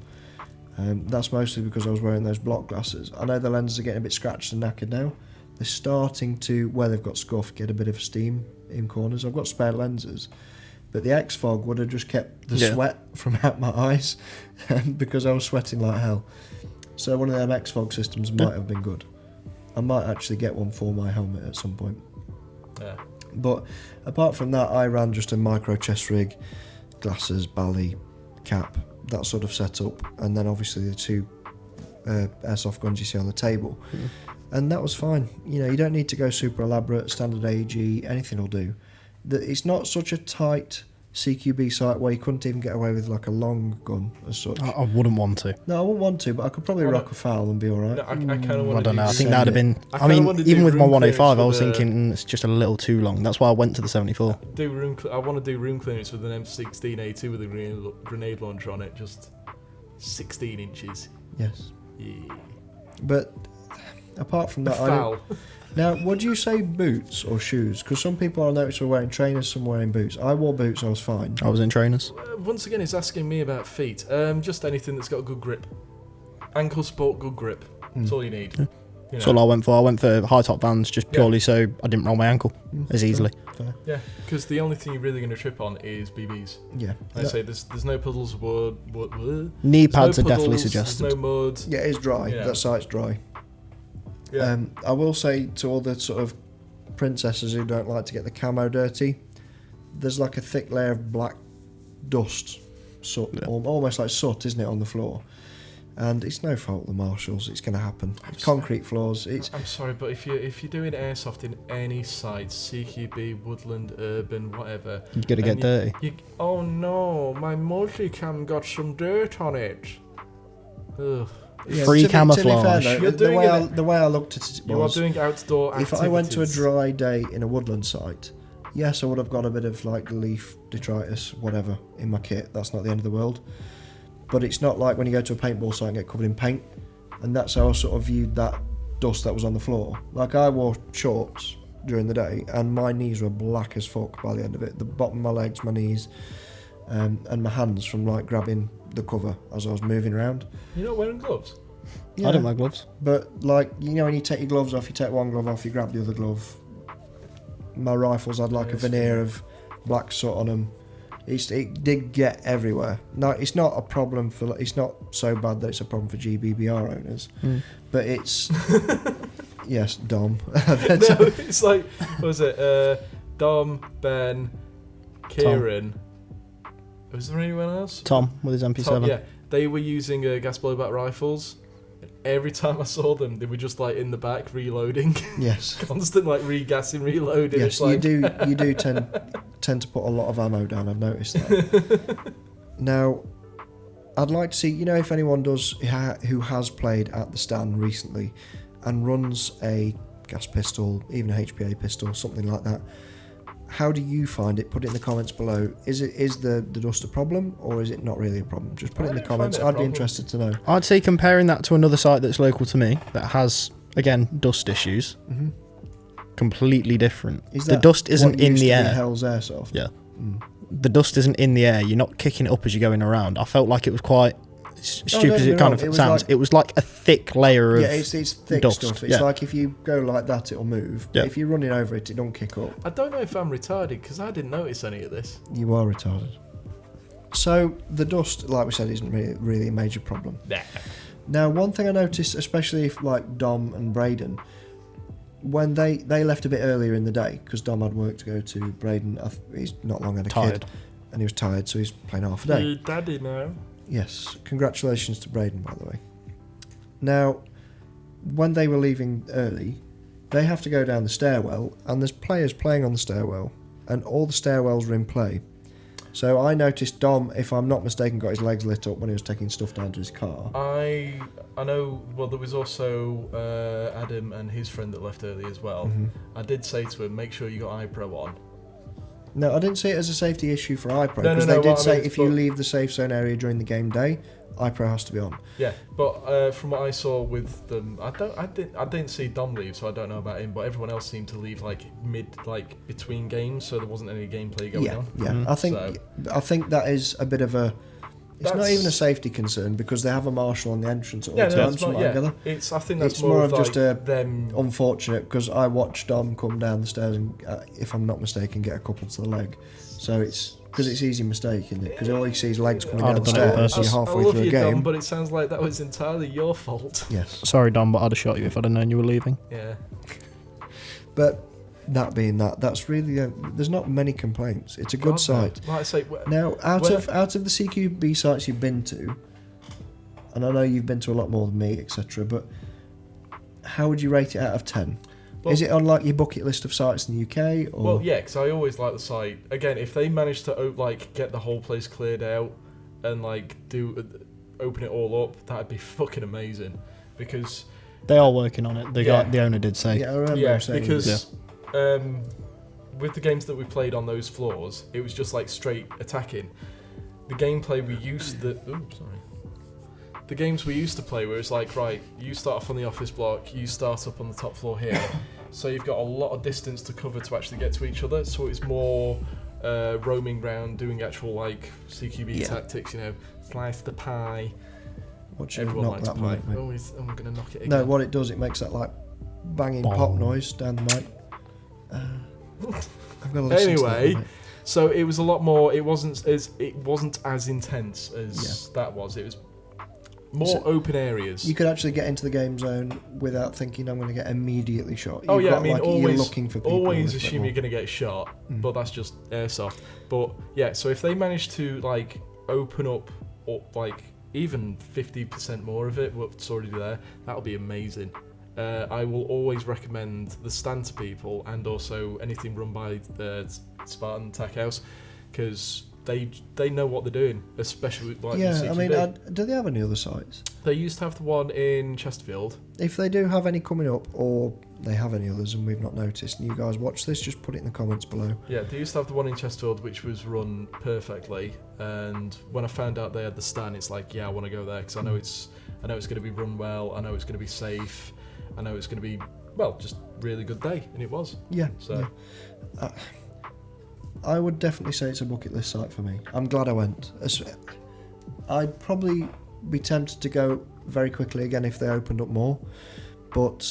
[SPEAKER 1] That's mostly because I was wearing those block glasses. I know the lenses are getting a bit scratched and knackered now. They're starting to, where they've got scuff, get a bit of steam in corners. I've got spare lenses, but the X-Fog would have just kept the sweat from out my eyes because I was sweating like hell. So one of them X-Fog systems might have been good. I might actually get one for my helmet at some point.
[SPEAKER 2] yeah.
[SPEAKER 1] But apart from that, I ran just a micro chest rig, glasses, bally, cap, that sort of setup, and then obviously the 2 airsoft guns you see on the table. And that was fine. You know, you don't need to go super elaborate, standard AEG, anything will do. It's not such a tight CQB site where you couldn't even get away with like a long gun as such.
[SPEAKER 3] I wouldn't want to.
[SPEAKER 1] No, I wouldn't want to, but I could probably rock a foul and be alright.
[SPEAKER 2] No, I kind of want
[SPEAKER 3] I
[SPEAKER 2] to
[SPEAKER 3] don't know. I think
[SPEAKER 1] send
[SPEAKER 3] that would have
[SPEAKER 1] it.
[SPEAKER 3] been.
[SPEAKER 2] I
[SPEAKER 3] I mean,
[SPEAKER 2] kinda wanna
[SPEAKER 3] even
[SPEAKER 2] do
[SPEAKER 3] with my
[SPEAKER 2] room
[SPEAKER 3] 105, I
[SPEAKER 2] clearance
[SPEAKER 3] was
[SPEAKER 2] with
[SPEAKER 3] thinking it's just a little too long. That's why I went to the 74.
[SPEAKER 2] I want to do room clearance with an M16A2 with a grenade launcher on it, just 16 inches.
[SPEAKER 1] Yes.
[SPEAKER 2] Yeah.
[SPEAKER 1] But apart from that,
[SPEAKER 2] Foul.
[SPEAKER 1] Now, would you say boots or shoes? Because some people I noticed were wearing trainers, some wearing boots. I wore boots, I was fine.
[SPEAKER 3] I was in trainers.
[SPEAKER 2] Once again, it's asking me about feet. Just anything that's got a good grip. Ankle support, good grip. That's all you need.
[SPEAKER 3] Yeah.
[SPEAKER 2] You
[SPEAKER 3] That's
[SPEAKER 2] know.
[SPEAKER 3] all I went for. I went for high top Vans just
[SPEAKER 2] Yeah.
[SPEAKER 3] purely so I didn't roll my ankle as easily.
[SPEAKER 1] Fair.
[SPEAKER 2] Yeah, because the only thing you're really going to trip on is BBs.
[SPEAKER 1] Yeah.
[SPEAKER 2] I say there's no puddles, wood.
[SPEAKER 3] Knee
[SPEAKER 2] There's
[SPEAKER 3] pads
[SPEAKER 2] no
[SPEAKER 3] are definitely
[SPEAKER 2] puddles,
[SPEAKER 3] suggested.
[SPEAKER 2] There's no mud.
[SPEAKER 1] Yeah, it's dry.
[SPEAKER 2] Yeah.
[SPEAKER 1] That site's dry.
[SPEAKER 2] Yeah.
[SPEAKER 1] I will say to all the sort of princesses who don't like to get the camo dirty, there's like a thick layer of black dust, soot,
[SPEAKER 3] Yeah.
[SPEAKER 1] almost like soot, isn't it, on the floor? And it's no fault of the marshals. It's going to happen.
[SPEAKER 2] I'm
[SPEAKER 1] Concrete floors. It's
[SPEAKER 2] I'm sorry, but if you're doing airsoft in any site, CQB, woodland, urban, whatever,
[SPEAKER 3] You got to get
[SPEAKER 2] and
[SPEAKER 3] dirty.
[SPEAKER 2] oh no, my multicam got some dirt on it. Ugh.
[SPEAKER 1] yeah,
[SPEAKER 3] Free
[SPEAKER 1] to be fair
[SPEAKER 3] camouflage.
[SPEAKER 1] though,
[SPEAKER 2] You're
[SPEAKER 1] the
[SPEAKER 2] doing
[SPEAKER 1] way
[SPEAKER 2] it-
[SPEAKER 1] the way I looked at it
[SPEAKER 2] You are
[SPEAKER 1] was,
[SPEAKER 2] doing outdoor
[SPEAKER 1] if
[SPEAKER 2] activities.
[SPEAKER 1] I went to a dry day in a woodland site, yes, I would have got a bit of like leaf, detritus, whatever in my kit. That's not the end of the world. But it's not like when you go to a paintball site and get covered in paint. And that's how I sort of viewed that dust that was on the floor. Like I wore shorts during the day and my knees were black as fuck by the end of it. The bottom of my legs, my knees, and my hands from like grabbing the cover as I was moving around.
[SPEAKER 2] You're not wearing gloves?
[SPEAKER 3] I don't wear gloves.
[SPEAKER 1] But like, you know, when you take your gloves off, you take one glove off, you grab the other glove. My rifles had like a
[SPEAKER 2] Yes.
[SPEAKER 1] veneer of black soot on them. It did get everywhere. No, it's not a problem for. It's not so bad that it's a problem for GBBR owners, but it's yes, Dom.
[SPEAKER 2] No, it's like, what was it? Dom, Ben, Kieran. Was there anyone else?
[SPEAKER 3] Tom with his MP7.
[SPEAKER 2] Tom, yeah, they were using gas blowback rifles. Every time I saw them, they were just like in the back reloading,
[SPEAKER 1] Yes,
[SPEAKER 2] constant like regassing, reloading.
[SPEAKER 1] yes,
[SPEAKER 2] It's like,
[SPEAKER 1] you do tend to put a lot of ammo down. I've noticed that. Now, I'd like to see, you know, if anyone does who has played at the stand recently and runs a gas pistol, even a HPA pistol, something like that. How do you find it? Put it in the comments below. Is the dust a problem or is it not really a problem? Just put it in the
[SPEAKER 2] don't find
[SPEAKER 1] comments.
[SPEAKER 2] it a
[SPEAKER 1] I'd be
[SPEAKER 2] problem.
[SPEAKER 1] interested to know.
[SPEAKER 3] I'd say comparing that to another site that's local to me that has, again, dust issues, completely different.
[SPEAKER 1] Is
[SPEAKER 3] The
[SPEAKER 1] that
[SPEAKER 3] dust
[SPEAKER 1] what
[SPEAKER 3] isn't in
[SPEAKER 1] used
[SPEAKER 3] the
[SPEAKER 1] to be
[SPEAKER 3] air.
[SPEAKER 1] Hell's Airsoft.
[SPEAKER 3] Yeah.
[SPEAKER 1] Mm.
[SPEAKER 3] The dust isn't in the air. You're not kicking it up as you're going around. I felt like it was quite stupid
[SPEAKER 1] don't
[SPEAKER 3] as
[SPEAKER 1] get
[SPEAKER 3] it
[SPEAKER 1] me
[SPEAKER 3] kind
[SPEAKER 1] wrong,
[SPEAKER 3] of
[SPEAKER 1] it was
[SPEAKER 3] sounds.
[SPEAKER 1] like-
[SPEAKER 3] It was like a thick layer of
[SPEAKER 1] Yeah, it's thick
[SPEAKER 3] dust.
[SPEAKER 1] stuff. It's
[SPEAKER 3] Yeah.
[SPEAKER 1] like if you go like that, it'll move.
[SPEAKER 3] Yeah.
[SPEAKER 1] If you're running over it, it don't kick up.
[SPEAKER 2] I don't know if I'm retarded because I didn't notice any of this.
[SPEAKER 1] You are retarded. So the dust, like we said, isn't really a major problem.
[SPEAKER 2] Nah.
[SPEAKER 1] Now, one thing I noticed, especially if like Dom and Braden, when they left a bit earlier in the day because Dom had work to go to. Braden, he's not long had a
[SPEAKER 3] Tired.
[SPEAKER 1] kid, and he was tired, so he's playing half a day.
[SPEAKER 2] Hey, daddy now.
[SPEAKER 1] Yes, congratulations to Braden, by the way. Now, when they were leaving early, they have to go down the stairwell, and there's players playing on the stairwell, and all the stairwells are in play. So I noticed Dom, if I'm not mistaken, got his legs lit up when he was taking stuff down to his car.
[SPEAKER 2] I know. Well, there was also Adam and his friend that left early as well. I did say to him, make sure you got iPro on.
[SPEAKER 1] No, I didn't see it as a safety issue for iPro,
[SPEAKER 2] No,
[SPEAKER 1] because
[SPEAKER 2] no,
[SPEAKER 1] they did
[SPEAKER 2] what I
[SPEAKER 1] say
[SPEAKER 2] mean,
[SPEAKER 1] if you
[SPEAKER 2] but-
[SPEAKER 1] leave the safe zone area during the game day, iPro has to be on.
[SPEAKER 2] Yeah, but from what I saw with them, I didn't see Dom leave, so I don't know about him. But everyone else seemed to leave like between games, so there wasn't any gameplay going
[SPEAKER 1] Yeah,
[SPEAKER 2] on.
[SPEAKER 1] yeah.
[SPEAKER 3] Mm.
[SPEAKER 1] I think that is a bit of a. It's not
[SPEAKER 2] That's-
[SPEAKER 1] even a safety concern because they have a marshal on the entrance at all
[SPEAKER 2] Yeah, no,
[SPEAKER 1] times.
[SPEAKER 2] that's
[SPEAKER 1] From
[SPEAKER 2] not,
[SPEAKER 1] what I
[SPEAKER 2] yeah.
[SPEAKER 1] gather.
[SPEAKER 2] It's. I think that's
[SPEAKER 1] It's
[SPEAKER 2] more
[SPEAKER 1] more
[SPEAKER 2] of
[SPEAKER 1] of
[SPEAKER 2] like
[SPEAKER 1] just a
[SPEAKER 2] them.
[SPEAKER 1] Unfortunate because I watched Dom come down the stairs and, if I'm not mistaken, get a couple to the leg. So it's because it's easy mistake, isn't it? Because all you see is legs coming
[SPEAKER 3] I'd
[SPEAKER 1] down the
[SPEAKER 3] have done it on
[SPEAKER 1] stairs.
[SPEAKER 3] purpose.
[SPEAKER 1] You're
[SPEAKER 2] I
[SPEAKER 1] halfway
[SPEAKER 2] love
[SPEAKER 1] through a
[SPEAKER 2] you,
[SPEAKER 1] game.
[SPEAKER 2] Dom, but it sounds like that was entirely your fault.
[SPEAKER 1] Yes,
[SPEAKER 3] Sorry, Dom, but I'd have shot you if I'd have known you were leaving.
[SPEAKER 2] Yeah.
[SPEAKER 1] but that being that, that's really there's not many complaints. It's a good
[SPEAKER 2] God,
[SPEAKER 1] site.
[SPEAKER 2] no. Like I say,
[SPEAKER 1] Now, out
[SPEAKER 2] Well-
[SPEAKER 1] of the CQB sites you've been to, and I know you've been to a lot more than me, etc., but How would you rate it out of 10?
[SPEAKER 2] Well,
[SPEAKER 1] is it on like your bucket list of sites in the UK? Or?
[SPEAKER 2] Well, yeah, because I always like the site. Again, if they manage to get the whole place cleared out and like open it all up, that'd be fucking amazing. Because
[SPEAKER 3] they are working on it. The owner did say.
[SPEAKER 1] Yeah, I remember him saying
[SPEAKER 2] because with the games that we played on those floors, it was just like straight attacking. The gameplay we used the games we used to play where it's like, right, you start off on the office block, you start up on the top floor here, so you've got a lot of distance to cover to actually get to each other. So it's more roaming around, doing actual like CQB tactics, slice the pie.
[SPEAKER 1] Watch you
[SPEAKER 2] Everyone
[SPEAKER 1] knock
[SPEAKER 2] likes
[SPEAKER 1] that
[SPEAKER 2] pie.
[SPEAKER 1] mic, mate.
[SPEAKER 2] I'm gonna knock it again.
[SPEAKER 1] No, what it does, it makes that like banging pop noise down the mic. I've got to listen
[SPEAKER 2] Anyway,
[SPEAKER 1] to that,
[SPEAKER 2] so it was a lot more. It wasn't as intense as that was. It was more open areas.
[SPEAKER 1] You could actually get into the game zone without thinking I'm going to get immediately shot.
[SPEAKER 2] Oh,
[SPEAKER 1] You've
[SPEAKER 2] yeah,
[SPEAKER 1] got,
[SPEAKER 2] I mean,
[SPEAKER 1] like,
[SPEAKER 2] always-
[SPEAKER 1] you're looking for people.
[SPEAKER 2] Always
[SPEAKER 1] a bit
[SPEAKER 2] assume
[SPEAKER 1] more.
[SPEAKER 2] you're going to get shot, but that's just airsoft. But yeah, so if they manage to like open up like even 50% more of it, what's already there, that'll be amazing. I will always recommend the stand to people, and also anything run by the Spartan Tech House, because they know what they're doing, especially like the CQB.
[SPEAKER 1] I mean, do they have any other sites?
[SPEAKER 2] They used to have the one in Chesterfield.
[SPEAKER 1] If they do have any coming up, or they have any others and we've not noticed, and you guys watch this, just put it in the comments below.
[SPEAKER 2] Yeah, they used to have the one in Chesterfield, which was run perfectly. And when I found out they had the stand, it's like, yeah, I want to go there because I know it's going to be run well. I know it's going to be safe. I know it's going to be just really good day, and it was.
[SPEAKER 1] Yeah.
[SPEAKER 2] So.
[SPEAKER 1] Yeah. I would definitely say it's a bucket list site for me. I'm glad I went. I'd probably be tempted to go very quickly again if they opened up more, but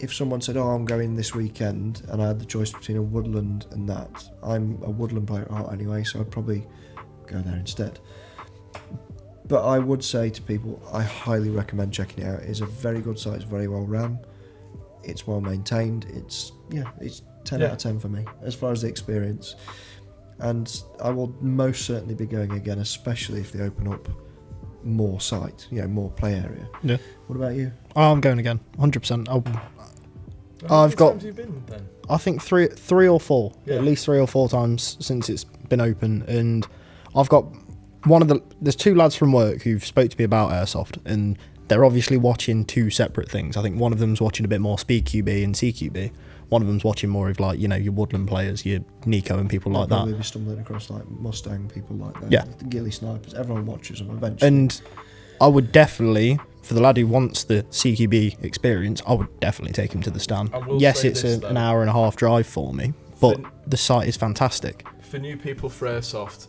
[SPEAKER 1] if someone said, "Oh, I'm going this weekend," and I had the choice between a woodland and that, I'm a woodland player at heart anyway, so I'd probably go there instead. But I would say to people, I highly recommend checking it out. It's a very good site. It's very well run. It's well maintained. It's 10 out of 10 for me as far as the experience, and I will most certainly be going again, especially if they open up more site, more play area.
[SPEAKER 3] Yeah.
[SPEAKER 1] What about you?
[SPEAKER 3] I'm going again, 100%.
[SPEAKER 2] How many times have you been then?
[SPEAKER 3] I think three or four,
[SPEAKER 2] Yeah.
[SPEAKER 3] at least 3 or 4 times since it's been open, and I've got there's 2 lads from work who've spoke to me about airsoft, and they're obviously watching 2 separate things. I think one of them's watching a bit more Speed QB and CQB. One of them's watching more of like, your woodland players, your Nico and people like that.
[SPEAKER 1] Probably be stumbling across like Mustang people like that.
[SPEAKER 3] Yeah.
[SPEAKER 1] The ghillie snipers. Everyone watches them eventually.
[SPEAKER 3] And I would definitely, for the lad who wants the CQB experience, I would definitely take him to the stand. Yes, it's an hour and a half drive for me, but the site is fantastic.
[SPEAKER 2] For new people for airsoft,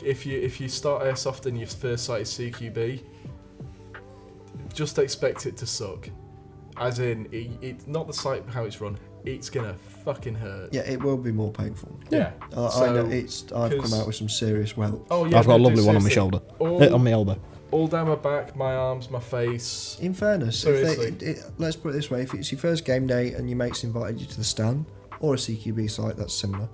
[SPEAKER 2] if you start airsoft and your first site is CQB, just expect it to suck. As in, it's not the site how it's run. It's gonna fucking hurt.
[SPEAKER 1] Yeah, it will be more painful.
[SPEAKER 2] Yeah.
[SPEAKER 1] I know I've come out with some serious welts.
[SPEAKER 2] Oh yeah.
[SPEAKER 3] I've got a lovely one on my shoulder, on my elbow.
[SPEAKER 2] All down my back, my arms, my face.
[SPEAKER 1] In fairness,
[SPEAKER 2] Seriously.
[SPEAKER 1] let's put it this way: if it's your first game day and your mates invited you to the stand or a CQB site that's similar,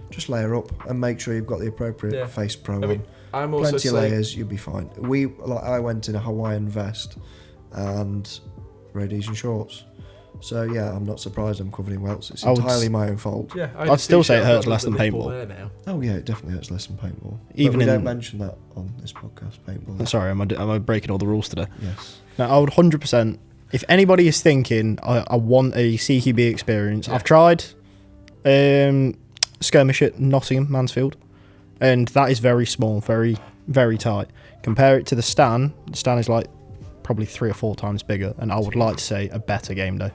[SPEAKER 1] just layer up and make sure you've got the appropriate face pro on.
[SPEAKER 2] I'm also
[SPEAKER 1] Plenty of layers, you'll be fine. I went in a Hawaiian vest and radiation shorts. So yeah, I'm not surprised I'm covered in welts. It's entirely my own fault.
[SPEAKER 2] Yeah,
[SPEAKER 3] I'd still say it hurts less than paintball.
[SPEAKER 1] Oh yeah, it definitely hurts less than paintball.
[SPEAKER 3] Even
[SPEAKER 1] but we don't mention that on this podcast, paintball.
[SPEAKER 3] Sorry, am I breaking all the rules today?
[SPEAKER 1] Yes.
[SPEAKER 3] No, I would 100%. If anybody is thinking, I want a CQB experience, I've tried skirmish at Nottingham, Mansfield, and that is very small, very, very tight. Compare it to the stand is like probably 3 or 4 times bigger, and I would like to say a better game day.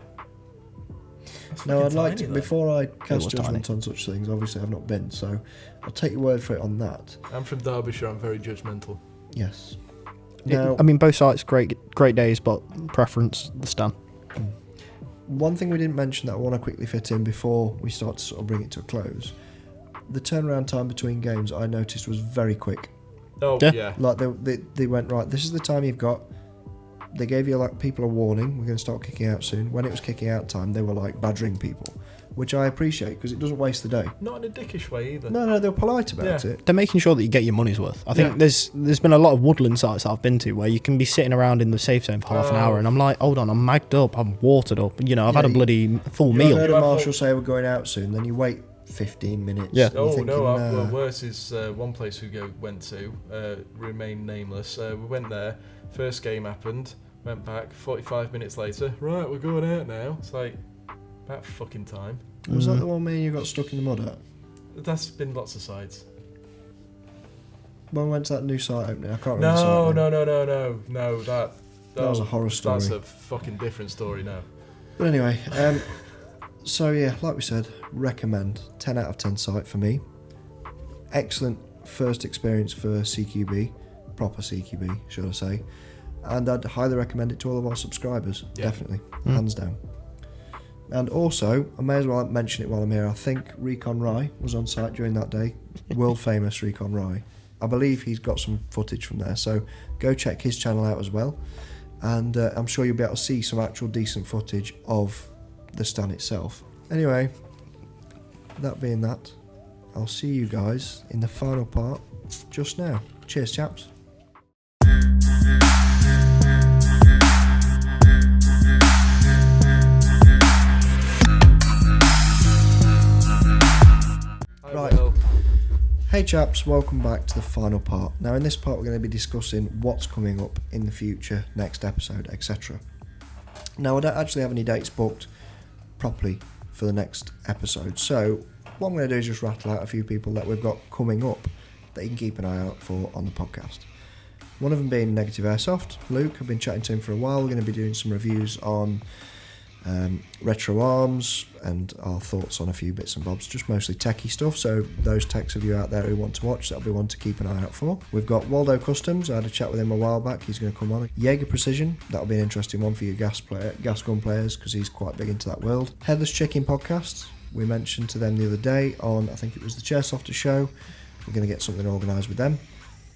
[SPEAKER 1] No, I'd like to, before I cast judgment on such things, obviously I've not been, so I'll take your word for it on that.
[SPEAKER 2] I'm from Derbyshire, I'm very judgmental.
[SPEAKER 1] Yes.
[SPEAKER 3] I mean, both sites, great days, but preference, the stand.
[SPEAKER 1] One thing we didn't mention that I want to quickly fit in before we start to sort of bring it to a close, the turnaround time between games I noticed was very quick.
[SPEAKER 2] Oh, yeah.
[SPEAKER 1] Like they went, right, this is the time you've got. They gave you like people a warning, we're going to start kicking out soon. When it was kicking out time, they were like badgering people. which I appreciate because it doesn't waste the day.
[SPEAKER 2] Not in a dickish way either.
[SPEAKER 1] No, they're polite about
[SPEAKER 2] Yeah.
[SPEAKER 1] it.
[SPEAKER 3] They're making sure that you get your money's worth. I think there's been a lot of woodland sites that I've been to where you can be sitting around in the safe zone for half an hour, and I'm like, hold on, I'm magged up, I'm watered up, I've had a bloody full
[SPEAKER 1] I
[SPEAKER 3] meal.
[SPEAKER 1] heard a marshal say we're going out soon, then you wait 15 minutes.
[SPEAKER 3] Yeah.
[SPEAKER 1] and you're thinking,
[SPEAKER 2] Worse is one place we went to, remain nameless. We went there, first game happened, went back, 45 minutes later, right, we're going out now. It's like, about fucking time.
[SPEAKER 1] Was that the one where you got stuck in the mud at?
[SPEAKER 2] That's been lots of sides.
[SPEAKER 1] When we went to that new site opening, I can't remember.
[SPEAKER 2] No, that
[SPEAKER 1] was a horror story.
[SPEAKER 2] That's a fucking different story now.
[SPEAKER 1] But anyway, so yeah, like we said, recommend 10 out of 10 site for me. Excellent first experience for CQB, proper CQB, should I say. And I'd highly recommend it to all of our subscribers, definitely, hands down. And also, I may as well mention it while I'm here, I think Reconry was on site during that day, world famous Reconry. I believe he's got some footage from there, so go check his channel out as well. And I'm sure you'll be able to see some actual decent footage of the stand itself. Anyway, that being that, I'll see you guys in the final part just now. Cheers, chaps. Right. Hey chaps, welcome back to the final part. Now in this part we're going to be discussing what's coming up in the future, next episode, etc. Now I don't actually have any dates booked properly for the next episode, so what I'm going to do is just rattle out a few people that we've got coming up that you can keep an eye out for on the podcast. One of them being Negative Airsoft. Luke, I've been chatting to him for a while. We're going to be doing some reviews on retro arms and our thoughts on a few bits and bobs, just mostly techie stuff, so those techs of you out there who want to watch, that'll be one to keep an eye out for. We've got Waldo Customs. I had a chat with him a while back. He's going to come on. Jaeger Precision, that'll be an interesting one for you gas gun players, because he's quite big into that world. Headless Chicken Podcast, we mentioned to them the other day on, I think it was the Chairsofter show. We're going to get something organised with them.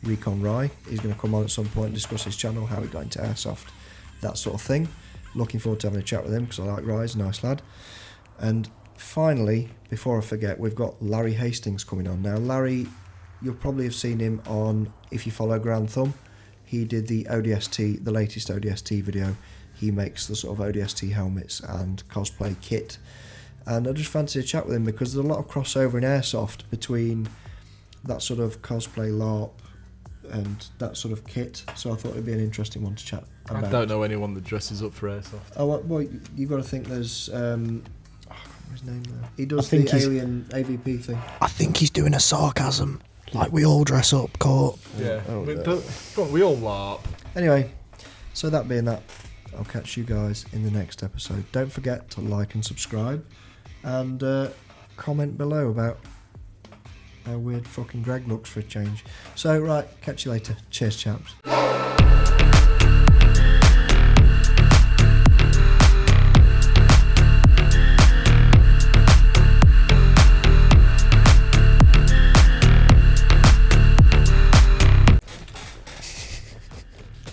[SPEAKER 1] Reconry, he's going to come on at some point and discuss his channel, how he got into airsoft, that sort of thing. Looking forward to having a chat with him because I like Rise, nice lad. And finally, before I forget, we've got Larry Hastings coming on. Now Larry, you'll probably have seen him on, if you follow Grand Thumb, he did the ODST, the latest ODST video. He makes the sort of ODST helmets and cosplay kit. And I just fancy a chat with him because there's a lot of crossover in airsoft between that sort of cosplay LARP and that sort of kit, so I thought it'd be an interesting one to chat about.
[SPEAKER 2] I don't know anyone that dresses up for airsoft.
[SPEAKER 1] Oh well, you've got to think there's I can't remember his name now. He does
[SPEAKER 3] I think
[SPEAKER 1] the Alien AVP thing.
[SPEAKER 3] I think he's doing a sarcasm, like we all dress up, Court.
[SPEAKER 2] Yeah,
[SPEAKER 1] Oh,
[SPEAKER 2] we,
[SPEAKER 1] no.
[SPEAKER 2] come on, we all LARP.
[SPEAKER 1] Anyway, so that being that, I'll catch you guys in the next episode. Don't forget to like and subscribe, and comment below about how weird fucking Greg looks for a change. So right, catch you later. Cheers, chaps.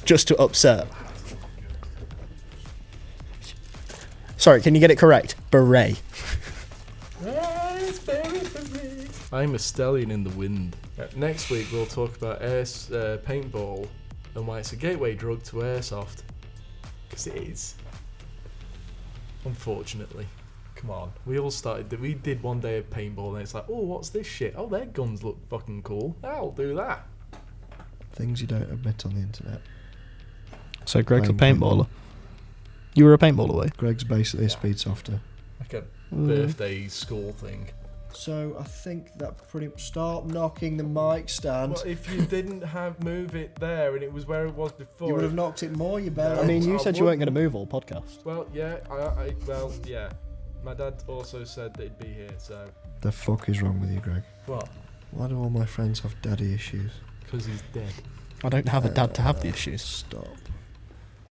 [SPEAKER 3] Just to upset. Sorry, can you get it correct? Beret.
[SPEAKER 2] I'm a stallion in the wind. Next week we'll talk about paintball and why it's a gateway drug to airsoft. Because it is. Unfortunately. Come on. We did one day of paintball and it's like, oh, what's this shit? Oh, their guns look fucking cool. I'll do that.
[SPEAKER 1] Things you don't admit on the internet.
[SPEAKER 3] So Greg's a
[SPEAKER 1] Playing
[SPEAKER 3] paintballer. You were a paintballer, way?
[SPEAKER 1] Greg's basically a speed softer.
[SPEAKER 2] Like a birthday school thing.
[SPEAKER 1] So I think that pretty much... Stop knocking the mic stand.
[SPEAKER 2] Well, if you didn't move it there and it was where it was before...
[SPEAKER 1] You would have knocked it more, you better.
[SPEAKER 3] I mean, you
[SPEAKER 2] I
[SPEAKER 3] said you weren't going
[SPEAKER 2] wouldn't.
[SPEAKER 3] to move all podcast.
[SPEAKER 2] Well, yeah, yeah. My dad also said that it'd be here, so...
[SPEAKER 1] The fuck is wrong with you, Greg?
[SPEAKER 2] What?
[SPEAKER 1] Why do all my friends have daddy issues?
[SPEAKER 2] Because he's dead.
[SPEAKER 3] I don't have a dad to have the issues.
[SPEAKER 1] Stop.